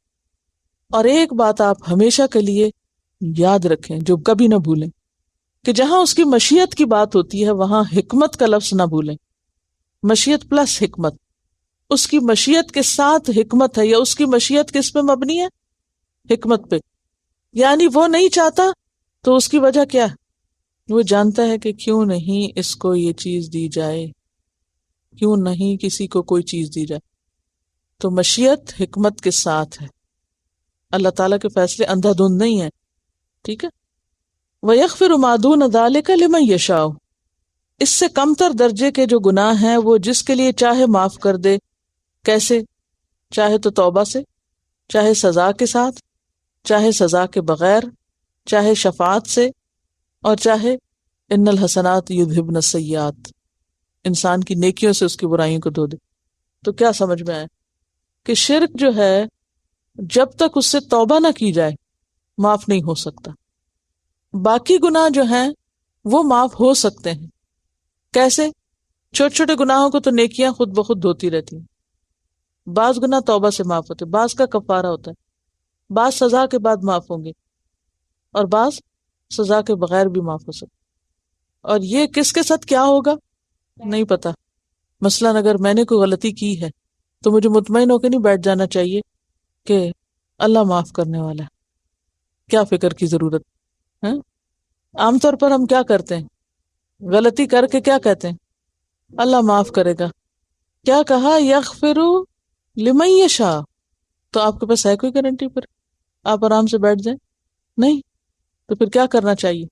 اور ایک بات آپ ہمیشہ کے لیے یاد رکھیں، جو کبھی نہ بھولیں، کہ جہاں اس کی مشیت کی بات ہوتی ہے وہاں حکمت کا لفظ نہ بھولیں۔ مشیت پلس حکمت، اس کی مشیت کے ساتھ حکمت ہے، یا اس کی مشیت کس پہ مبنی ہے؟ حکمت پہ۔ یعنی وہ نہیں چاہتا تو اس کی وجہ کیا ہے؟ وہ جانتا ہے کہ کیوں نہیں اس کو یہ چیز دی جائے، کیوں نہیں کسی کو کوئی چیز دی جائے۔ تو مشیت حکمت کے ساتھ ہے، اللہ تعالیٰ کے فیصلے اندھا دھند نہیں ہیں، ٹھیک ہے؟ وَيَغْفِرُ مَا دُونَ ذَلِكَ لِمَن يَشَاءُ، اس سے کمتر درجے کے جو گناہ ہیں وہ جس کے لیے چاہے معاف کر دے۔ کیسے؟ چاہے تو توبہ سے، چاہے سزا کے ساتھ، چاہے سزا کے بغیر، چاہے شفاعت سے، اور چاہے ان الحسنات یذہبن السیئات، انسان کی نیکیوں سے اس کی برائیوں کو دھو دے۔ تو کیا سمجھ میں آئے کہ شرک جو ہے جب تک اس سے توبہ نہ کی جائے معاف نہیں ہو سکتا۔ باقی گناہ جو ہیں وہ معاف ہو سکتے ہیں۔ کیسے؟ چھوٹے چھوٹے گناہوں کو تو نیکیاں خود بخود دھوتی رہتی ہیں، بعض گناہ توبہ سے معاف ہوتے، بعض کا کفارہ ہوتا ہے، بعض سزا کے بعد معاف ہوں گے، اور بعض سزا کے بغیر بھی معاف ہو سکتے۔ اور یہ کس کے ساتھ کیا ہوگا نہیں پتا۔ مثلاً اگر میں نے کوئی غلطی کی ہے تو مجھے مطمئن ہو کے نہیں بیٹھ جانا چاہیے کہ اللہ معاف کرنے والا ہے، کیا فکر کی ضرورت ہے؟ عام طور پر ہم کیا کرتے ہیں؟ غلطی کر کے کیا کہتے ہیں؟ اللہ معاف کرے گا۔ کیا کہا؟ یغفر لمن یشاء۔ تو آپ کے پاس ہے کوئی گارنٹی پر آپ آرام سے بیٹھ جائیں؟ نہیں۔ تو پھر کیا کرنا چاہیے؟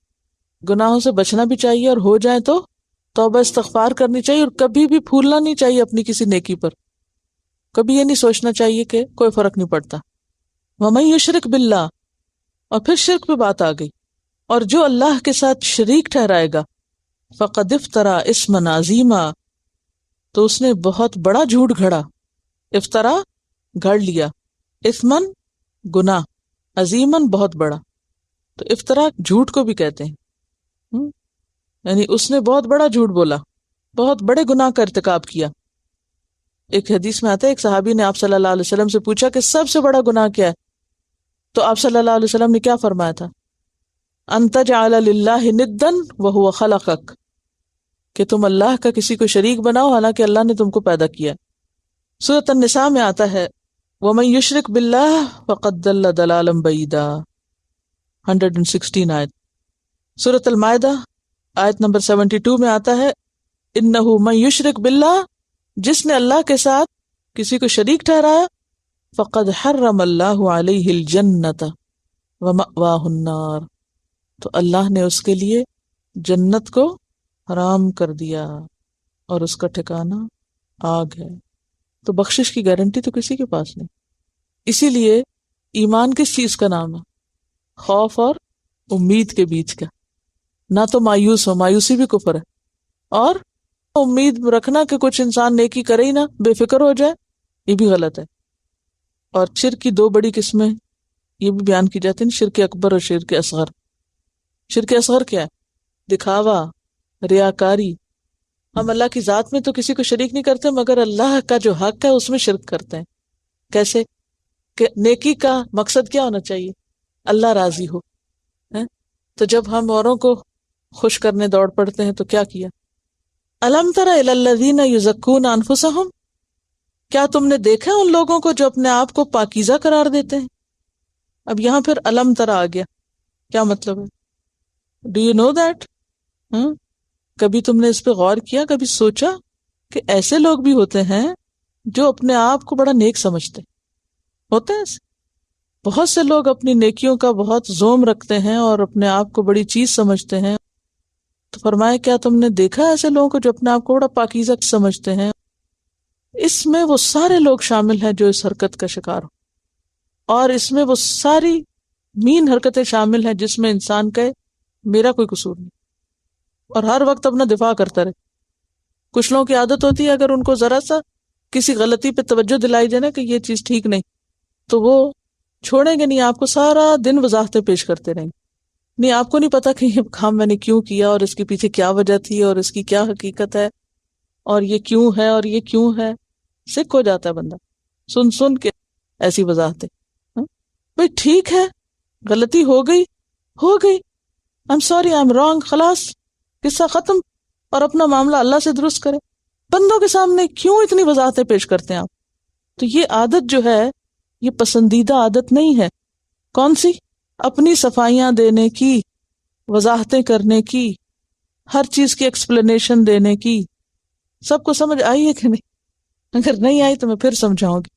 گناہوں سے بچنا بھی چاہیے، اور ہو جائیں تو توبہ استغفار کرنی چاہیے، اور کبھی بھی پھولنا نہیں چاہیے اپنی کسی نیکی پر۔ کبھی یہ نہیں سوچنا چاہیے کہ کوئی فرق نہیں پڑتا. وَمَن یشرک باللہ، اور پھر شرک پہ بات آ گئی، اور جو اللہ کے ساتھ شریک ٹھہرائے گا، فقد افترا اسما عظیما، تو اس نے بہت بڑا جھوٹ گھڑا. افطرا گھڑ لیا، اثمن گناہ، عظیمن بہت بڑا. تو افطرا جھوٹ کو بھی کہتے ہیں، یعنی اس نے بہت بڑا جھوٹ بولا، بہت بڑے گناہ کا ارتکاب کیا. ایک حدیث میں آتا ہے ایک صحابی نے آپ صلی اللہ علیہ وسلم سے پوچھا کہ سب سے بڑا گناہ کیا ہے؟ تو آپ صلی اللہ علیہ وسلم نے کیا فرمایا تھا؟ ان تجعل للہ ندا وہو خلقک، کہ تم اللہ کا کسی کو شریک بناؤ حالانکہ اللہ نے تم کو پیدا کیا. سورۃ النساء میں آتا ہے وَمَن یشرک باللہ فقد ضل ضلالا بعیدا، 116 آیت. سورۃ المائدہ آیت نمبر 72 میں آتا ہے انہ من یشرک باللہ، جس نے اللہ کے ساتھ کسی کو شریک ٹھہرایا، فقد حرم اللہ علیہ الجنۃ ومأواہ النار، تو اللہ نے اس کے لیے جنت کو حرام کر دیا اور اس کا ٹھکانہ آگ ہے. تو بخشش کی گارنٹی تو کسی کے پاس نہیں. اسی لیے ایمان کس چیز کا نام ہے؟ خوف اور امید کے بیچ کا. نہ تو مایوس ہو، مایوسی بھی کفر ہے، اور امید رکھنا کہ کچھ انسان نیکی کرے ہی نہ، بے فکر ہو جائے، یہ بھی غلط ہے. اور شرک کی دو بڑی قسمیں یہ بھی بیان کی جاتی ہیں، شرک اکبر اور شرک اصغر. شرک اصغر کیا ہے؟ دکھاوا، ریاکاری. ہم اللہ کی ذات میں تو کسی کو شریک نہیں کرتے، مگر اللہ کا جو حق ہے اس میں شرک کرتے ہیں. کیسے کہ نیکی کا مقصد کیا ہونا چاہیے؟ اللہ راضی ہو. تو جب ہم اوروں کو خوش کرنے دوڑ پڑتے ہیں تو کیا کیا؟ الم تر الی الذین یزکون انفسہم، کیا تم نے دیکھا ان لوگوں کو جو اپنے آپ کو پاکیزہ قرار دیتے ہیں؟ اب یہاں پھر الم تر آ گیا، کیا مطلب ہے؟ Do you know that? کبھی تم نے اس پہ غور کیا، کبھی سوچا کہ ایسے لوگ بھی ہوتے ہیں جو اپنے آپ کو بڑا نیک سمجھتے ہوتے ہیں؟ بہت سے لوگ اپنی نیکیوں کا بہت زوم رکھتے ہیں اور اپنے آپ کو بڑی چیز سمجھتے ہیں. تو فرمایا کیا تم نے دیکھا ایسے لوگوں کو جو اپنے آپ کو بڑا پاکیزہ سمجھتے ہیں؟ اس میں وہ سارے لوگ شامل ہیں جو اس حرکت کا شکار ہو، اور اس میں وہ ساری مین حرکتیں شامل ہیں جس میں انسان کہے میرا کوئی قصور نہیں، اور ہر وقت اپنا دفاع کرتا رہے. کچھ لوگوں کی عادت ہوتی ہے اگر ان کو ذرا سا کسی غلطی پہ توجہ دلائی جائے نا کہ یہ چیز ٹھیک نہیں، تو وہ چھوڑیں گے نہیں، آپ کو سارا دن وضاحتیں پیش کرتے رہیں گے. نہیں، آپ کو نہیں پتا کہ یہ کام میں نے کیوں کیا اور اس کے پیچھے کیا وجہ تھی اور اس کی کیا حقیقت ہے اور یہ کیوں ہے اور یہ کیوں ہے. سکھ ہو جاتا ہے بندہ سن سن کے ایسی وضاحتیں. بھئی ٹھیک ہے، غلطی ہو گئی، I'm sorry, I'm wrong، خلاص قصہ ختم، اور اپنا معاملہ اللہ سے درست کرے. بندوں کے سامنے کیوں اتنی وضاحتیں پیش کرتے ہیں آپ؟ تو یہ عادت جو ہے یہ پسندیدہ عادت نہیں ہے. کون سی؟ اپنی صفائیاں دینے کی، وضاحتیں کرنے کی، ہر چیز کی ایکسپلینیشن دینے کی. سب کو سمجھ آئی ہے کہ نہیں؟ اگر نہیں آئی تو میں پھر سمجھاؤں گی.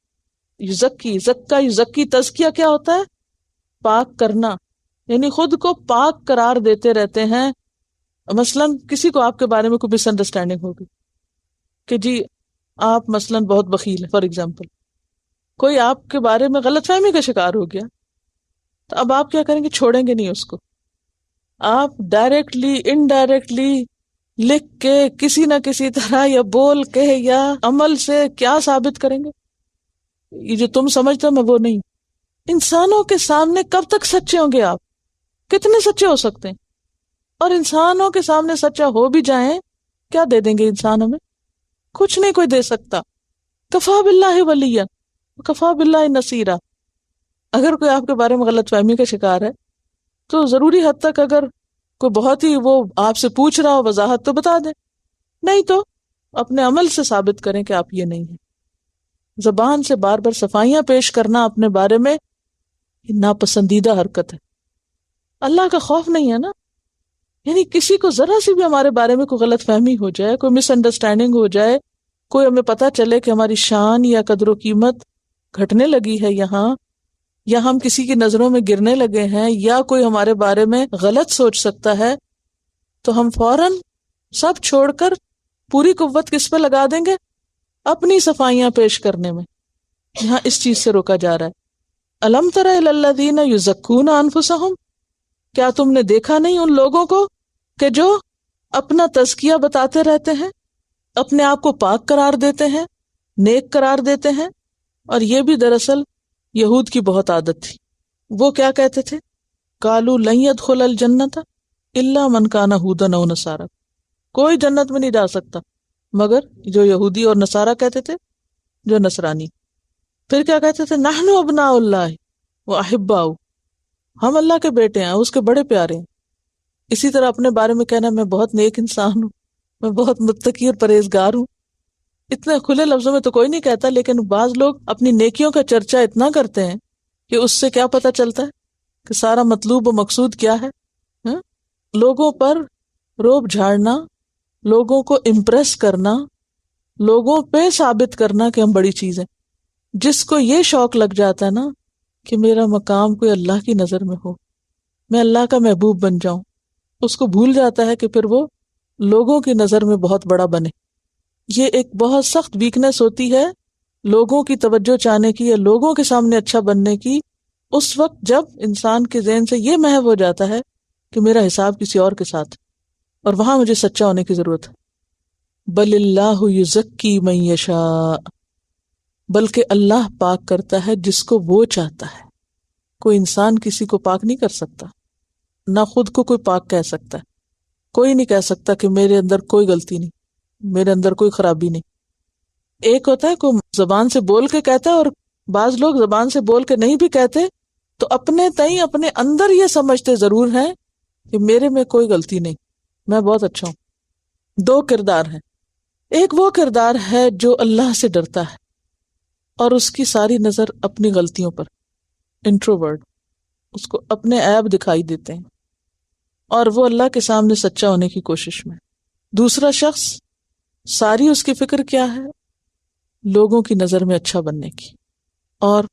یزکی تزکیہ کیا ہوتا ہے؟ پاک کرنا، یعنی خود کو پاک قرار دیتے رہتے ہیں. مثلاً کسی کو آپ کے بارے میں کوئی مس انڈرسٹینڈنگ ہوگی کہ جی آپ مثلاً بہت بخیل ہیں، فار ایگزامپل کوئی آپ کے بارے میں غلط فہمی کا شکار ہو گیا، تو اب آپ کیا کریں گے؟ چھوڑیں گے نہیں اس کو. آپ ڈائریکٹلی انڈائریکٹلی لکھ کے کسی نہ کسی طرح یا بول کے یا عمل سے کیا ثابت کریں گے؟ یہ جو تم سمجھتے ہو میں وہ نہیں. انسانوں کے سامنے کب تک سچے ہوں گے آپ؟ کتنے سچے ہو سکتے ہیں؟ اور انسانوں کے سامنے سچا ہو بھی جائیں، کیا دے دیں گے انسان ہمیں؟ کچھ نہیں کوئی دے سکتا. کفا باللہ ولیہ کفا باللہ نصیرا. اگر کوئی آپ کے بارے میں غلط فہمی کا شکار ہے تو ضروری حد تک اگر کوئی بہت ہی وہ آپ سے پوچھ رہا ہو وضاحت تو بتا دیں، نہیں تو اپنے عمل سے ثابت کریں کہ آپ یہ نہیں ہیں. زبان سے بار بار صفائیاں پیش کرنا اپنے بارے میں ناپسندیدہ حرکت ہے. اللہ کا خوف نہیں ہے نا. یعنی کسی کو ذرا سی بھی ہمارے بارے میں کوئی غلط فہمی ہو جائے، کوئی مس انڈرسٹینڈنگ ہو جائے، کوئی ہمیں پتہ چلے کہ ہماری شان یا قدر و قیمت گھٹنے لگی ہے یہاں، یا ہم کسی کی نظروں میں گرنے لگے ہیں، یا کوئی ہمارے بارے میں غلط سوچ سکتا ہے، تو ہم فوراً سب چھوڑ کر پوری قوت کس پہ لگا دیں گے؟ اپنی صفائیاں پیش کرنے میں. یہاں اس چیز سے روکا جا رہا ہے. الم تر الی الذین یزکون انفسہم، کیا تم نے دیکھا نہیں ان لوگوں کو کہ جو اپنا تزکیہ بتاتے رہتے ہیں، اپنے آپ کو پاک قرار دیتے ہیں، نیک قرار دیتے ہیں. اور یہ بھی دراصل یہود کی بہت عادت تھی. وہ کیا کہتے تھے؟ قالوا لن يدخل الجنۃ الا من کان ھودا او نصارا، کوئی جنت میں نہیں جا سکتا مگر جو یہودی اور نصارہ کہتے تھے، جو نصرانی. پھر کیا کہتے تھے؟ نحن ابناء اللہ واحباؤ، ہم اللہ کے بیٹے ہیں، اس کے بڑے پیارے ہیں. اسی طرح اپنے بارے میں کہنا میں بہت نیک انسان ہوں، میں بہت متقی اور پرہیزگار ہوں. اتنے کھلے لفظوں میں تو کوئی نہیں کہتا، لیکن بعض لوگ اپنی نیکیوں کا چرچا اتنا کرتے ہیں کہ اس سے کیا پتہ چلتا ہے کہ سارا مطلوب و مقصود کیا ہے. ہاں؟ لوگوں پر روب جھاڑنا، لوگوں کو امپریس کرنا، لوگوں پہ ثابت کرنا کہ ہم بڑی چیز ہیں. جس کو یہ شوق لگ جاتا ہے نا کہ میرا مقام کوئی اللہ کی نظر میں ہو، میں اللہ کا محبوب بن جاؤں، اس کو بھول جاتا ہے کہ پھر وہ لوگوں کی نظر میں بہت بڑا بنے. یہ ایک بہت سخت ویکنس ہوتی ہے لوگوں کی توجہ چاہنے کی یا لوگوں کے سامنے اچھا بننے کی، اس وقت جب انسان کے ذہن سے یہ محو ہو جاتا ہے کہ میرا حساب کسی اور کے ساتھ، اور وہاں مجھے سچا ہونے کی ضرورت ہے. بل اللہ یزکی من یشاء، بلکہ اللہ پاک کرتا ہے جس کو وہ چاہتا ہے. کوئی انسان کسی کو پاک نہیں کر سکتا، نہ خود کو کوئی پاک کہہ سکتا ہے. کوئی نہیں کہہ سکتا کہ میرے اندر کوئی غلطی نہیں، میرے اندر کوئی خرابی نہیں. ایک ہوتا ہے کوئی زبان سے بول کے کہتا ہے، اور بعض لوگ زبان سے بول کے نہیں بھی کہتے تو اپنے تئیں اپنے اندر یہ سمجھتے ضرور ہیں کہ میرے میں کوئی غلطی نہیں، میں بہت اچھا ہوں. دو کردار ہیں. ایک وہ کردار ہے جو اللہ سے ڈرتا ہے اور اس کی ساری نظر اپنی غلطیوں پر، انٹروورٹ، اس کو اپنے عیب دکھائی دیتے ہیں اور وہ اللہ کے سامنے سچا ہونے کی کوشش میں. دوسرا شخص ساری اس کی فکر کیا ہے؟ لوگوں کی نظر میں اچھا بننے کی، اور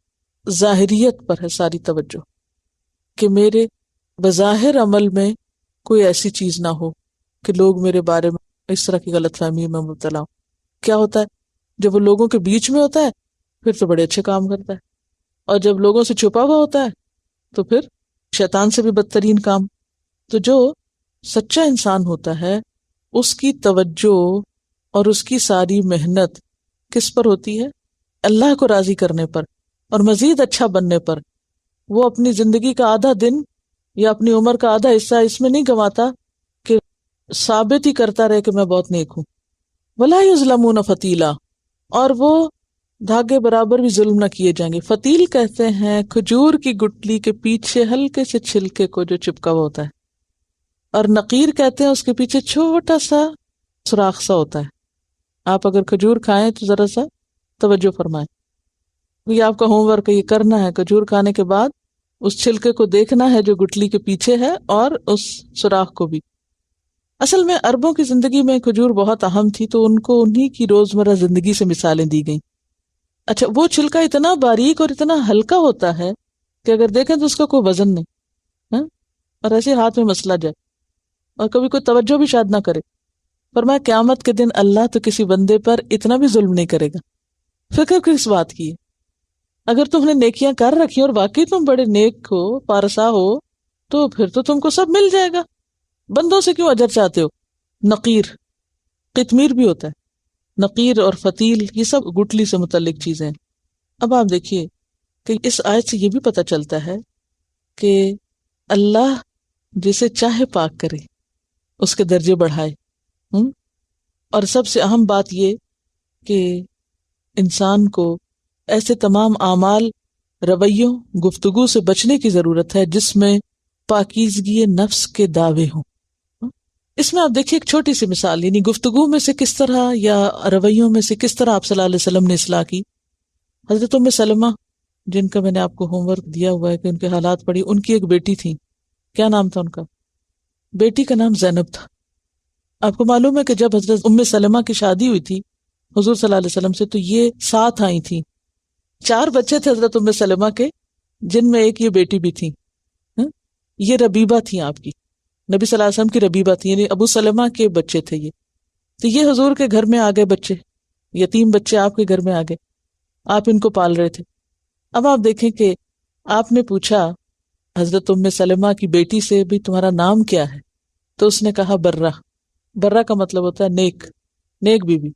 ظاہریت پر ہے ساری توجہ کہ میرے بظاہر عمل میں کوئی ایسی چیز نہ ہو کہ لوگ میرے بارے میں اس طرح کی غلط فہمی میں مبتلا ہوں. کیا ہوتا ہے جب وہ لوگوں کے بیچ میں ہوتا ہے پھر تو بڑے اچھے کام کرتا ہے، اور جب لوگوں سے چھپا ہوا ہوتا ہے تو پھر شیطان سے بھی بدترین کام. تو جو سچا انسان ہوتا ہے اس کی توجہ اور اس کی ساری محنت کس پر ہوتی ہے؟ اللہ کو راضی کرنے پر اور مزید اچھا بننے پر. وہ اپنی زندگی کا آدھا دن یا اپنی عمر کا آدھا حصہ اس میں نہیں گنواتا کہ ثابت ہی کرتا رہے کہ میں بہت نیک ہوں. وَلَا يُظْلَمُونَ فَتِيلًا، اور وہ دھاگے برابر بھی ظلم نہ کیے جائیں گے. فتیل کہتے ہیں کھجور کی گٹلی کے پیچھے ہلکے سے چھلکے کو جو چپکا ہوا ہوتا ہے، اور نقیر کہتے ہیں اس کے پیچھے چھوٹا سا سوراخ سا ہوتا ہے. آپ اگر کھجور کھائیں تو ذرا سا توجہ فرمائیں، یہ آپ کا ہوم ورک یہ کرنا ہے. کھجور کھانے کے بعد اس چھلکے کو دیکھنا ہے جو گٹلی کے پیچھے ہے، اور اس سوراخ کو بھی. اصل میں عربوں کی زندگی میں کھجور بہت اہم تھی، تو ان کو انہی کی روزمرہ زندگی سے مثالیں دی گئیں. اچھا، وہ چھلکا اتنا باریک اور اتنا ہلکا ہوتا ہے کہ اگر دیکھیں تو اس کا کوئی وزن نہیں، ہاں؟ اور ایسے ہاتھ میں مسلا جائے اور کبھی کوئی توجہ بھی شاید نہ کرے. فرمایا قیامت کے دن اللہ تو کسی بندے پر اتنا بھی ظلم نہیں کرے گا. فکر کس بات کی ہے؟ اگر تم نے نیکیاں کر رکھی اور واقعی تم بڑے نیک ہو، پارسا ہو، تو پھر تو تم کو سب مل جائے گا. بندوں سے کیوں اجر چاہتے ہو؟ نقیر، قطمیر بھی ہوتا ہے. نقیر اور فتیل یہ سب گٹلی سے متعلق چیزیں ہیں. اب آپ دیکھیے کہ اس آیت سے یہ بھی پتہ چلتا ہے کہ اللہ جسے چاہے پاک کرے، اس کے درجے بڑھائے. اور سب سے اہم بات یہ کہ انسان کو ایسے تمام اعمال، رویوں، گفتگو سے بچنے کی ضرورت ہے جس میں پاکیزگی نفس کے دعوے ہوں. اس میں آپ دیکھیے ایک چھوٹی سی مثال، یعنی گفتگو میں سے کس طرح یا رویوں میں سے کس طرح آپ صلی اللہ علیہ وسلم نے اصلاح کی. حضرت ام سلمہ، جن کا میں نے آپ کو ہوم ورک دیا ہوا ہے کہ ان کے حالات پڑھی، ان کی ایک بیٹی تھی. کیا نام تھا ان کا؟ بیٹی کا نام زینب تھا. آپ کو معلوم ہے کہ جب حضرت ام سلمہ کی شادی ہوئی تھی حضور صلی اللہ علیہ وسلم سے، تو یہ 7 آئی تھیں. 4 بچے تھے حضرت ام سلمہ کے، جن میں ایک یہ بیٹی بھی تھی. یہ ربیبہ تھی، آپ کی نبی صلی اللہ علیہ وسلم کی ربیبہ تھی، یعنی ابو سلمہ کے بچے تھے یہ. تو یہ حضور کے گھر میں آ گئے بچے، یتیم بچے آپ کے گھر میں آ گئے. آپ ان کو پال رہے تھے. اب آپ دیکھیں کہ آپ نے پوچھا حضرت ام سلمہ کی بیٹی سے بھی تمہارا نام کیا ہے؟ تو اس نے کہا برہ. برہ کا مطلب ہوتا ہے نیک، نیک بیوی.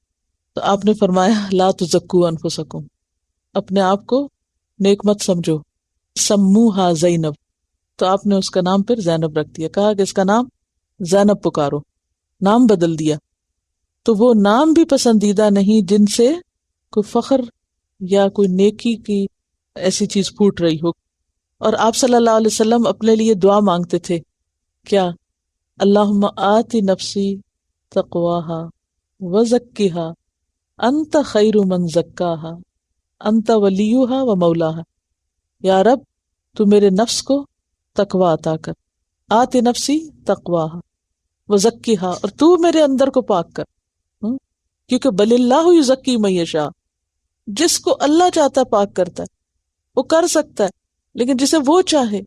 تو آپ نے فرمایا لا تزکوا انفسکم، اپنے آپ کو نیک مت سمجھو. سموہا زینب، تو آپ نے اس کا نام پھر زینب رکھ دیا. کہا کہ اس کا نام زینب پکارو، نام بدل دیا. تو وہ نام بھی پسندیدہ نہیں جن سے کوئی فخر یا کوئی نیکی کی ایسی چیز پھوٹ رہی ہو. اور آپ صلی اللہ علیہ وسلم اپنے لیے دعا مانگتے تھے، کیا؟ اللہم آتی نفسی تقواہا وزکیہا انت خیر من زکاہا انت ولیہا و مولاہا. یا رب تو میرے نفس کو تقوی عطا کر، آتی نفسی تقواہا وزکیہا، اور تو میرے اندر کو پاک کر. کیونکہ بل اللہ یزکی من یشاء، جس کو اللہ چاہتا ہے پاک کرتا ہے، وہ کر سکتا ہے. لیکن جسے وہ چاہے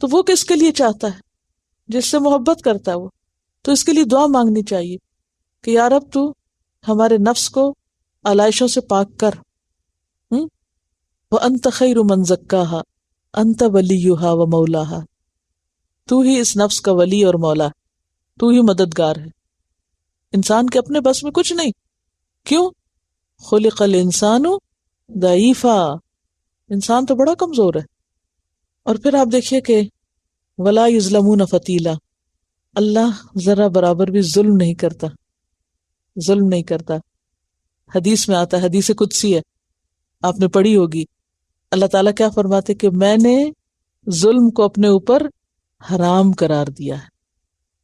تو وہ کس کے لیے چاہتا ہے؟ جس سے محبت کرتا ہے وہ. تو اس کے لیے دعا مانگنی چاہیے کہ یا رب تو ہمارے نفس کو علائشوں سے پاک کر. وَأَنْتَ خَيْرُ مَنْ زَكَّاهَا أَنْتَ وَلِيُّهَا وَمَوْلَاهَا، تو ہی اس نفس کا ولی اور مولا، تو ہی مددگار ہے. انسان کے اپنے بس میں کچھ نہیں. کیوں؟ خلق الانسان ضعیفا، انسان تو بڑا کمزور ہے. اور پھر آپ دیکھیے کہ ولا یظلمون فتیلا، اللہ ذرا برابر بھی ظلم نہیں کرتا، ظلم نہیں کرتا. حدیث میں آتا ہے، حدیث قدسی ہے، آپ نے پڑھی ہوگی. اللہ تعالیٰ کیا فرماتے کہ میں نے ظلم کو اپنے اوپر حرام قرار دیا ہے.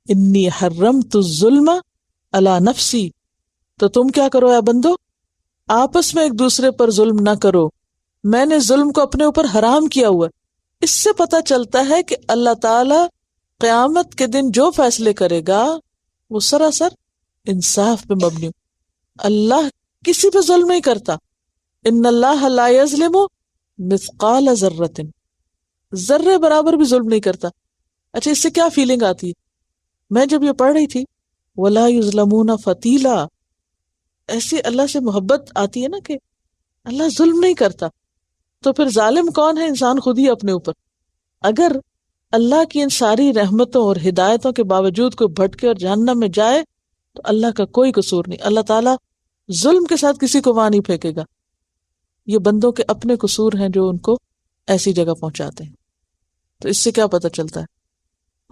انی حرمت الظلم علی نفسی، تو تم کیا کرو اے بندو، آپس میں ایک دوسرے پر ظلم نہ کرو، میں نے ظلم کو اپنے اوپر حرام کیا ہوا ہے. اس سے پتہ چلتا ہے کہ اللہ تعالیٰ قیامت کے دن جو فیصلے کرے گا وہ سراسر انصاف پہ مبنی ہو. اللہ کسی پہ ظلم نہیں کرتا. ان اللہ لا یظلم مثقال ذرۃ، ذرے برابر بھی ظلم نہیں کرتا. اچھا اس سے کیا فیلنگ آتی ہے؟ میں جب یہ پڑھ رہی تھی ولا یظلمون فتیلا، ایسی اللہ سے محبت آتی ہے نا کہ اللہ ظلم نہیں کرتا. تو پھر ظالم کون ہے؟ انسان خود ہی اپنے اوپر. اگر اللہ کی ان ساری رحمتوں اور ہدایتوں کے باوجود کوئی بھٹکے اور جہنم میں جائے تو اللہ کا کوئی قصور نہیں. اللہ تعالیٰ ظلم کے ساتھ کسی کو وہاں نہیں پھینکے گا. یہ بندوں کے اپنے قصور ہیں جو ان کو ایسی جگہ پہنچاتے ہیں. تو اس سے کیا پتہ چلتا ہے؟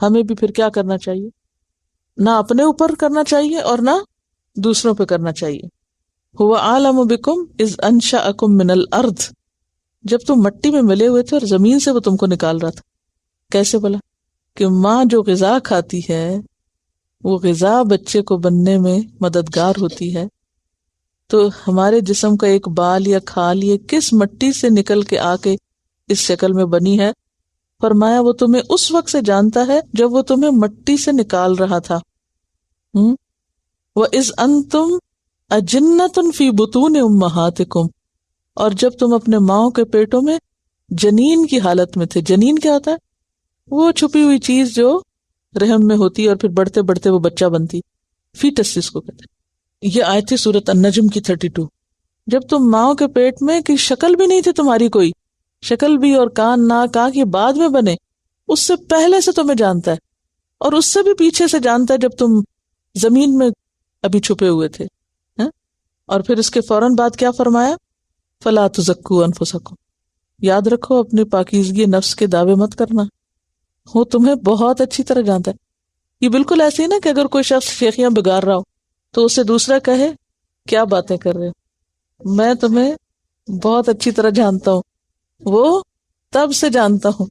ہمیں بھی پھر کیا کرنا چاہیے؟ نہ اپنے اوپر کرنا چاہیے اور نہ دوسروں پہ کرنا چاہیے. هو اعلم بکم اذ انشأکم من الارض، جب تم مٹی میں ملے ہوئے تھے اور زمین سے وہ تم کو نکال رہا تھا. کیسے بولا؟ کہ ماں جو غذا کھاتی ہے وہ غذا بچے کو بننے میں مددگار ہوتی ہے. تو ہمارے جسم کا ایک بال یا کھال یہ کس مٹی سے نکل کے آ کے اس شکل میں بنی ہے؟ فرمایا وہ تمہیں اس وقت سے جانتا ہے جب وہ تمہیں مٹی سے نکال رہا تھا. وَإِذْ أَنْتُمْ أَجِنَّةٌ فِي بُطُونِ أُمَّهَاتِكُمْ، اور جب تم اپنے ماؤں کے پیٹوں میں جنین کی حالت میں تھے. جنین کیا ہوتا ہے؟ وہ چھپی ہوئی چیز جو رحم میں ہوتی ہے اور پھر بڑھتے بڑھتے وہ بچہ بنتی. فیٹس اس کو کہتے ہیں. یہ آیت تھی سورۃ النجم کی 32. جب تم ماؤں کے پیٹ میں کی شکل بھی نہیں تھی تمہاری، کوئی شکل بھی اور کان ناک آنکھ یہ بعد میں بنے، اس سے پہلے سے تمہیں جانتا ہے، اور اس سے بھی پیچھے سے جانتا ہے جب تم زمین میں ابھی چھپے ہوئے تھے. اور پھر اس کے فوراً بعد کیا فرمایا؟ فلا تزکوا انفسکم، یاد رکھو اپنی پاکیزگی نفس کے دعوے مت کرنا، وہ تمہیں بہت اچھی طرح جانتا ہے. یہ بالکل ایسے ہی نا کہ اگر کوئی شخص شیخیاں بگاڑ رہا ہو تو اسے دوسرا کہے کیا باتیں کر رہے ہو، میں تمہیں بہت اچھی طرح جانتا ہوں. وہ تب سے جانتا ہوں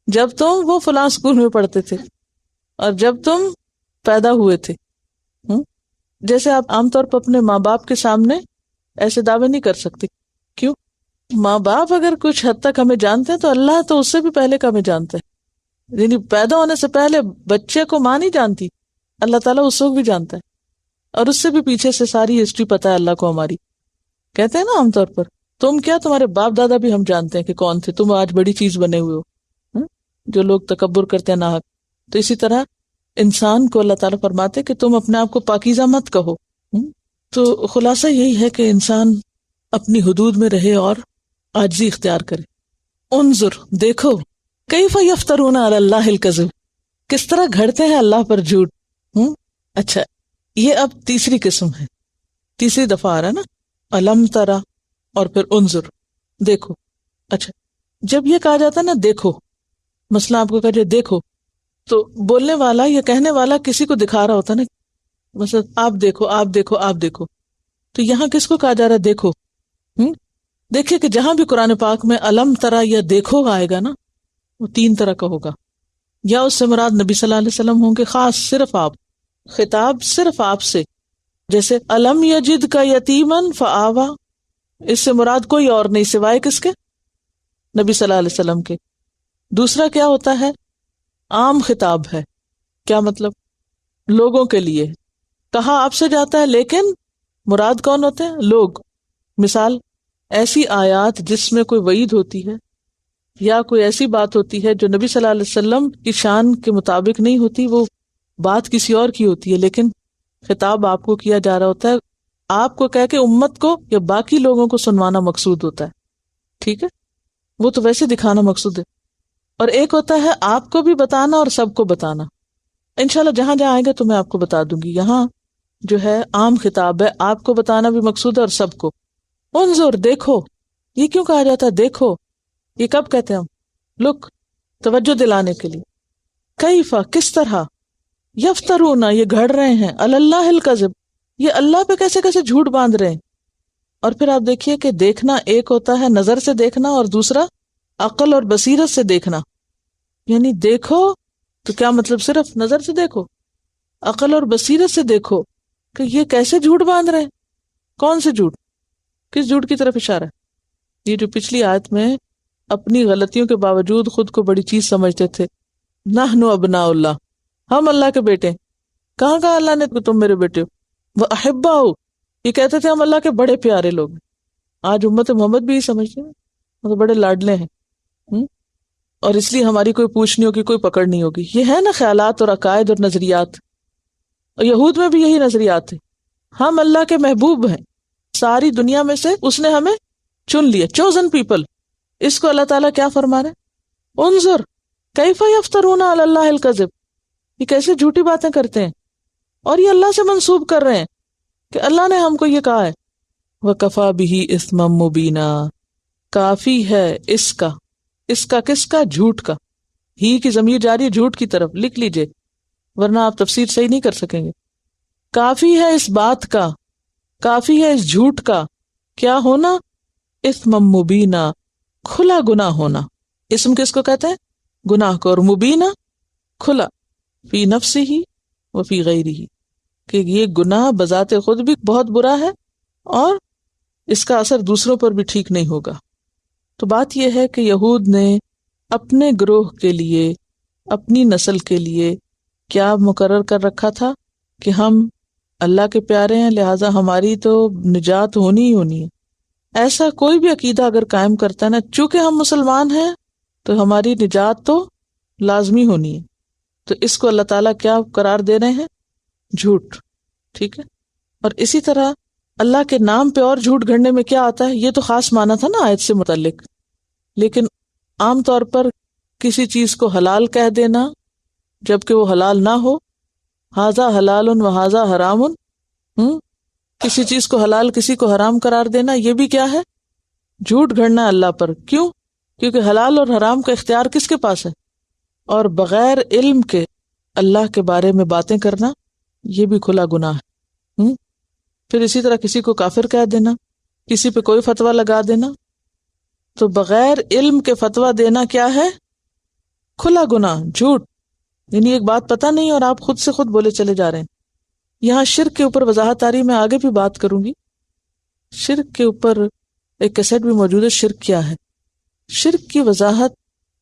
جب تم وہ فلاں اسکول میں پڑھتے تھے اور جب تم پیدا ہوئے تھے. جیسے آپ عام طور پر اپنے ماں باپ کے سامنے ایسے دعوے نہیں کر سکتے. کیوں؟ ماں باپ اگر کچھ حد تک ہمیں جانتے ہیں تو اللہ تو اس سے بھی پہلے کا ہمیں جانتا ہے. یعنی پیدا ہونے سے پہلے بچے کو ماں نہیں جانتی، اللہ تعالیٰ اس وقت بھی جانتا ہے، اور اس سے بھی پیچھے سے ساری ہسٹری پتہ ہے اللہ کو ہماری. کہتے ہیں نا عام طور پر تم کیا، تمہارے باپ دادا بھی ہم جانتے ہیں کہ کون تھے، تم آج بڑی چیز بنے ہوئے ہو. جو لوگ تکبر کرتے ہیں ناحق، تو اسی طرح انسان کو اللہ تعالیٰ فرماتے کہ تم اپنے آپ کو پاکیزہ مت کہو. تو خلاصہ یہی ہے کہ انسان اپنی حدود میں رہے اور عاجزی اختیار کرے. انظر دیکھو کیف یفترون علی اللہ الکذب، کس طرح گھڑتے ہیں اللہ پر جھوٹ. اچھا یہ اب تیسری قسم ہے، تیسری دفعہ آ رہا ہے نا، الم ترا اور پھر انظر دیکھو. اچھا جب یہ کہا جاتا ہے نا دیکھو، مثلا آپ کو کہا جائے دیکھو، تو بولنے والا یا کہنے والا کسی کو دکھا رہا ہوتا ہے نا، مثلا آپ دیکھو آپ دیکھو آپ دیکھو. تو یہاں کس کو کہا جا رہا ہے دیکھو. دیکھیے کہ جہاں بھی قرآن پاک میں الم ترا یا دیکھو آئے گا نا، وہ تین طرح کا ہوگا. یا اس سے مراد نبی صلی اللہ علیہ وسلم ہوں گے، خاص صرف آپ، خطاب صرف آپ سے. جیسے الم یجد کا یتیمن فآوا، اس سے مراد کوئی اور نہیں سوائے کس کے؟ نبی صلی اللہ علیہ وسلم کے. دوسرا کیا ہوتا ہے؟ عام خطاب ہے. کیا مطلب؟ لوگوں کے لیے کہا آپ سے جاتا ہے، لیکن مراد کون ہوتے ہیں؟ لوگ. مثال ایسی آیات جس میں کوئی وعید ہوتی ہے یا کوئی ایسی بات ہوتی ہے جو نبی صلی اللہ علیہ وسلم کی شان کے مطابق نہیں ہوتی، وہ بات کسی اور کی ہوتی ہے، لیکن خطاب آپ کو کیا جا رہا ہوتا ہے. آپ کو کہہ کے امت کو یا باقی لوگوں کو سنوانا مقصود ہوتا ہے. ٹھیک ہے، وہ تو ویسے دکھانا مقصود ہے. اور ایک ہوتا ہے آپ کو بھی بتانا اور سب کو بتانا. انشاءاللہ جہاں جہاں آئیں گے تو میں آپ کو بتا دوں گی. یہاں جو ہے عام خطاب ہے، آپ کو بتانا بھی مقصود ہے اور سب کو. انظر دیکھو، یہ کیوں کہا جاتا ہے دیکھو؟ یہ کب کہتے ہیں ہم؟ لک، توجہ دلانے کے لیے. کیفا کس طرح، یفترون یہ گھڑ رہے ہیں، اللہ الکذب یہ اللہ پہ کیسے کیسے جھوٹ باندھ رہے ہیں. اور پھر آپ دیکھیے کہ دیکھنا ایک ہوتا ہے نظر سے دیکھنا اور دوسرا عقل اور بصیرت سے دیکھنا. یعنی دیکھو تو کیا مطلب؟ صرف نظر سے دیکھو، عقل اور بصیرت سے دیکھو کہ یہ کیسے جھوٹ باندھ رہے ہیں. کون سے جھوٹ؟ کس جھوٹ کی طرف اشارہ ہے؟ یہ جو پچھلی آیت میں اپنی غلطیوں کے باوجود خود کو بڑی چیز سمجھتے تھے، نحن ابناء اللہ، ہم اللہ کے بیٹے. کہاں کہا اللہ نے کہ تم میرے بیٹے ہو؟ وہ احباء، یہ کہتے تھے ہم اللہ کے بڑے پیارے لوگ ہیں. آج امت محمد بھی سمجھتے ہیں تو بڑے لاڈلے ہیں، اور اس لیے ہماری کوئی پوچھ نہیں ہوگی، کوئی پکڑ نہیں ہوگی. یہ ہے نا خیالات اور عقائد اور نظریات. اور یہود میں بھی یہی نظریات تھے، ہم اللہ کے محبوب ہیں، ساری دنیا میں سے اس نے ہمیں چن لیا، چوزن پیپل. اس کو اللہ تعالیٰ کیا فرما رہے؟ انظر کیف یفترون علی اللہ الکذب، یہ کیسے جھوٹی باتیں کرتے ہیں اور یہ اللہ سے منسوب کر رہے ہیں کہ اللہ نے ہم کو یہ کہا ہے. وَكَفَى بِهِ إِثْمًا مُبِينًا، کافی ہے اس کا کس کا؟ جھوٹ کا. ہی کی ضمیر جاری جھوٹ کی طرف، لکھ لیجئے ورنہ آپ تفسیر صحیح نہیں کر سکیں گے. کافی ہے اس بات کا، کافی ہے اس جھوٹ کا، کیا ہونا؟ اثما مبینہ، کھلا گناہ ہونا. اسم کس کو کہتے ہیں؟ گناہ کو. اور مبینہ کھلا، فی نفسہ و فی غیرہ، کہ یہ گناہ بذات خود بھی بہت برا ہے اور اس کا اثر دوسروں پر بھی ٹھیک نہیں ہوگا. تو بات یہ ہے کہ یہود نے اپنے گروہ کے لیے، اپنی نسل کے لیے کیا مقرر کر رکھا تھا کہ ہم اللہ کے پیارے ہیں، لہٰذا ہماری تو نجات ہونی ہی ہونی ہے. ایسا کوئی بھی عقیدہ اگر قائم کرتا ہے نا، چونکہ ہم مسلمان ہیں تو ہماری نجات تو لازمی ہونی ہے. تو اس کو اللہ تعالیٰ کیا قرار دے رہے ہیں؟ جھوٹ. ٹھیک ہے. اور اسی طرح اللہ کے نام پہ اور جھوٹ گھڑنے میں کیا آتا ہے؟ یہ تو خاص معنی تھا نا آیت سے متعلق، لیکن عام طور پر کسی چیز کو حلال کہہ دینا جبکہ وہ حلال نہ ہو، ھذا حلال و ھذا حرام، کسی چیز کو حلال کسی کو حرام قرار دینا، یہ بھی کیا ہے؟ جھوٹ گھڑنا اللہ پر. کیوں؟ کیونکہ حلال اور حرام کا اختیار کس کے پاس ہے؟ اور بغیر علم کے اللہ کے بارے میں باتیں کرنا یہ بھی کھلا گناہ ہے. پھر اسی طرح کسی کو کافر کہہ دینا، کسی پہ کوئی فتویٰ لگا دینا، تو بغیر علم کے فتویٰ دینا کیا ہے؟ کھلا گناہ، جھوٹ. یعنی ایک بات پتہ نہیں اور آپ خود سے خود بولے چلے جا رہے ہیں. یہاں شرک کے اوپر وضاحت آ رہی، میں آگے بھی بات کروں گی. شرک کے اوپر ایک کیسٹ بھی موجود ہے، شرک کیا ہے. شرک کی وضاحت،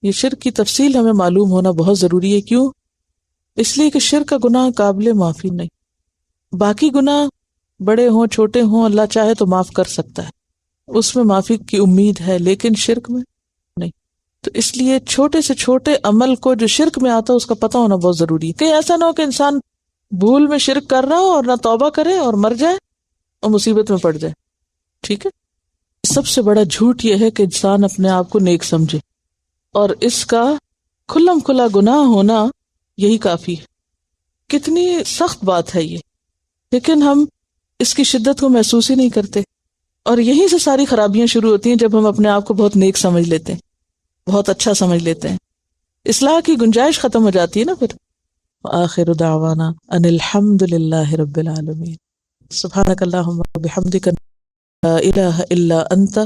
یہ شرک کی تفصیل ہمیں معلوم ہونا بہت ضروری ہے. کیوں؟ اس لیے کہ شرک کا گناہ قابل معافی نہیں. باقی گناہ بڑے ہوں چھوٹے ہوں اللہ چاہے تو معاف کر سکتا ہے، اس میں معافی کی امید ہے، لیکن شرک میں نہیں. تو اس لیے چھوٹے سے چھوٹے عمل کو جو شرک میں آتا ہے اس کا پتہ ہونا بہت ضروری ہے. کہیں ایسا نہ ہو کہ انسان بھول میں شرک کر رہا ہو اور نہ توبہ کرے اور مر جائے اور مصیبت میں پڑ جائے. ٹھیک ہے. سب سے بڑا جھوٹ یہ ہے کہ انسان اپنے آپ کو نیک سمجھے، اور اس کا کھلم کھلا گناہ ہونا یہی کافی ہے۔ کتنی سخت بات ہے یہ، لیکن ہم اس کی شدت کو محسوس ہی نہیں کرتے، اور یہیں سے ساری خرابیاں شروع ہوتی ہیں جب ہم اپنے آپ کو بہت نیک سمجھ لیتے ہیں، بہت اچھا سمجھ لیتے ہیں، اصلاح کی گنجائش ختم ہو جاتی ہے نا پھر۔ وآخر دعوانا ان الحمد للہ رب العالمین۔ سبحانک اللہم وبحمدک لا الہ الا انت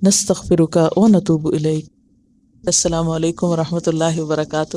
نستغفرک ونتوب الیک۔ السلام علیکم ورحمۃ اللہ وبرکاتہ۔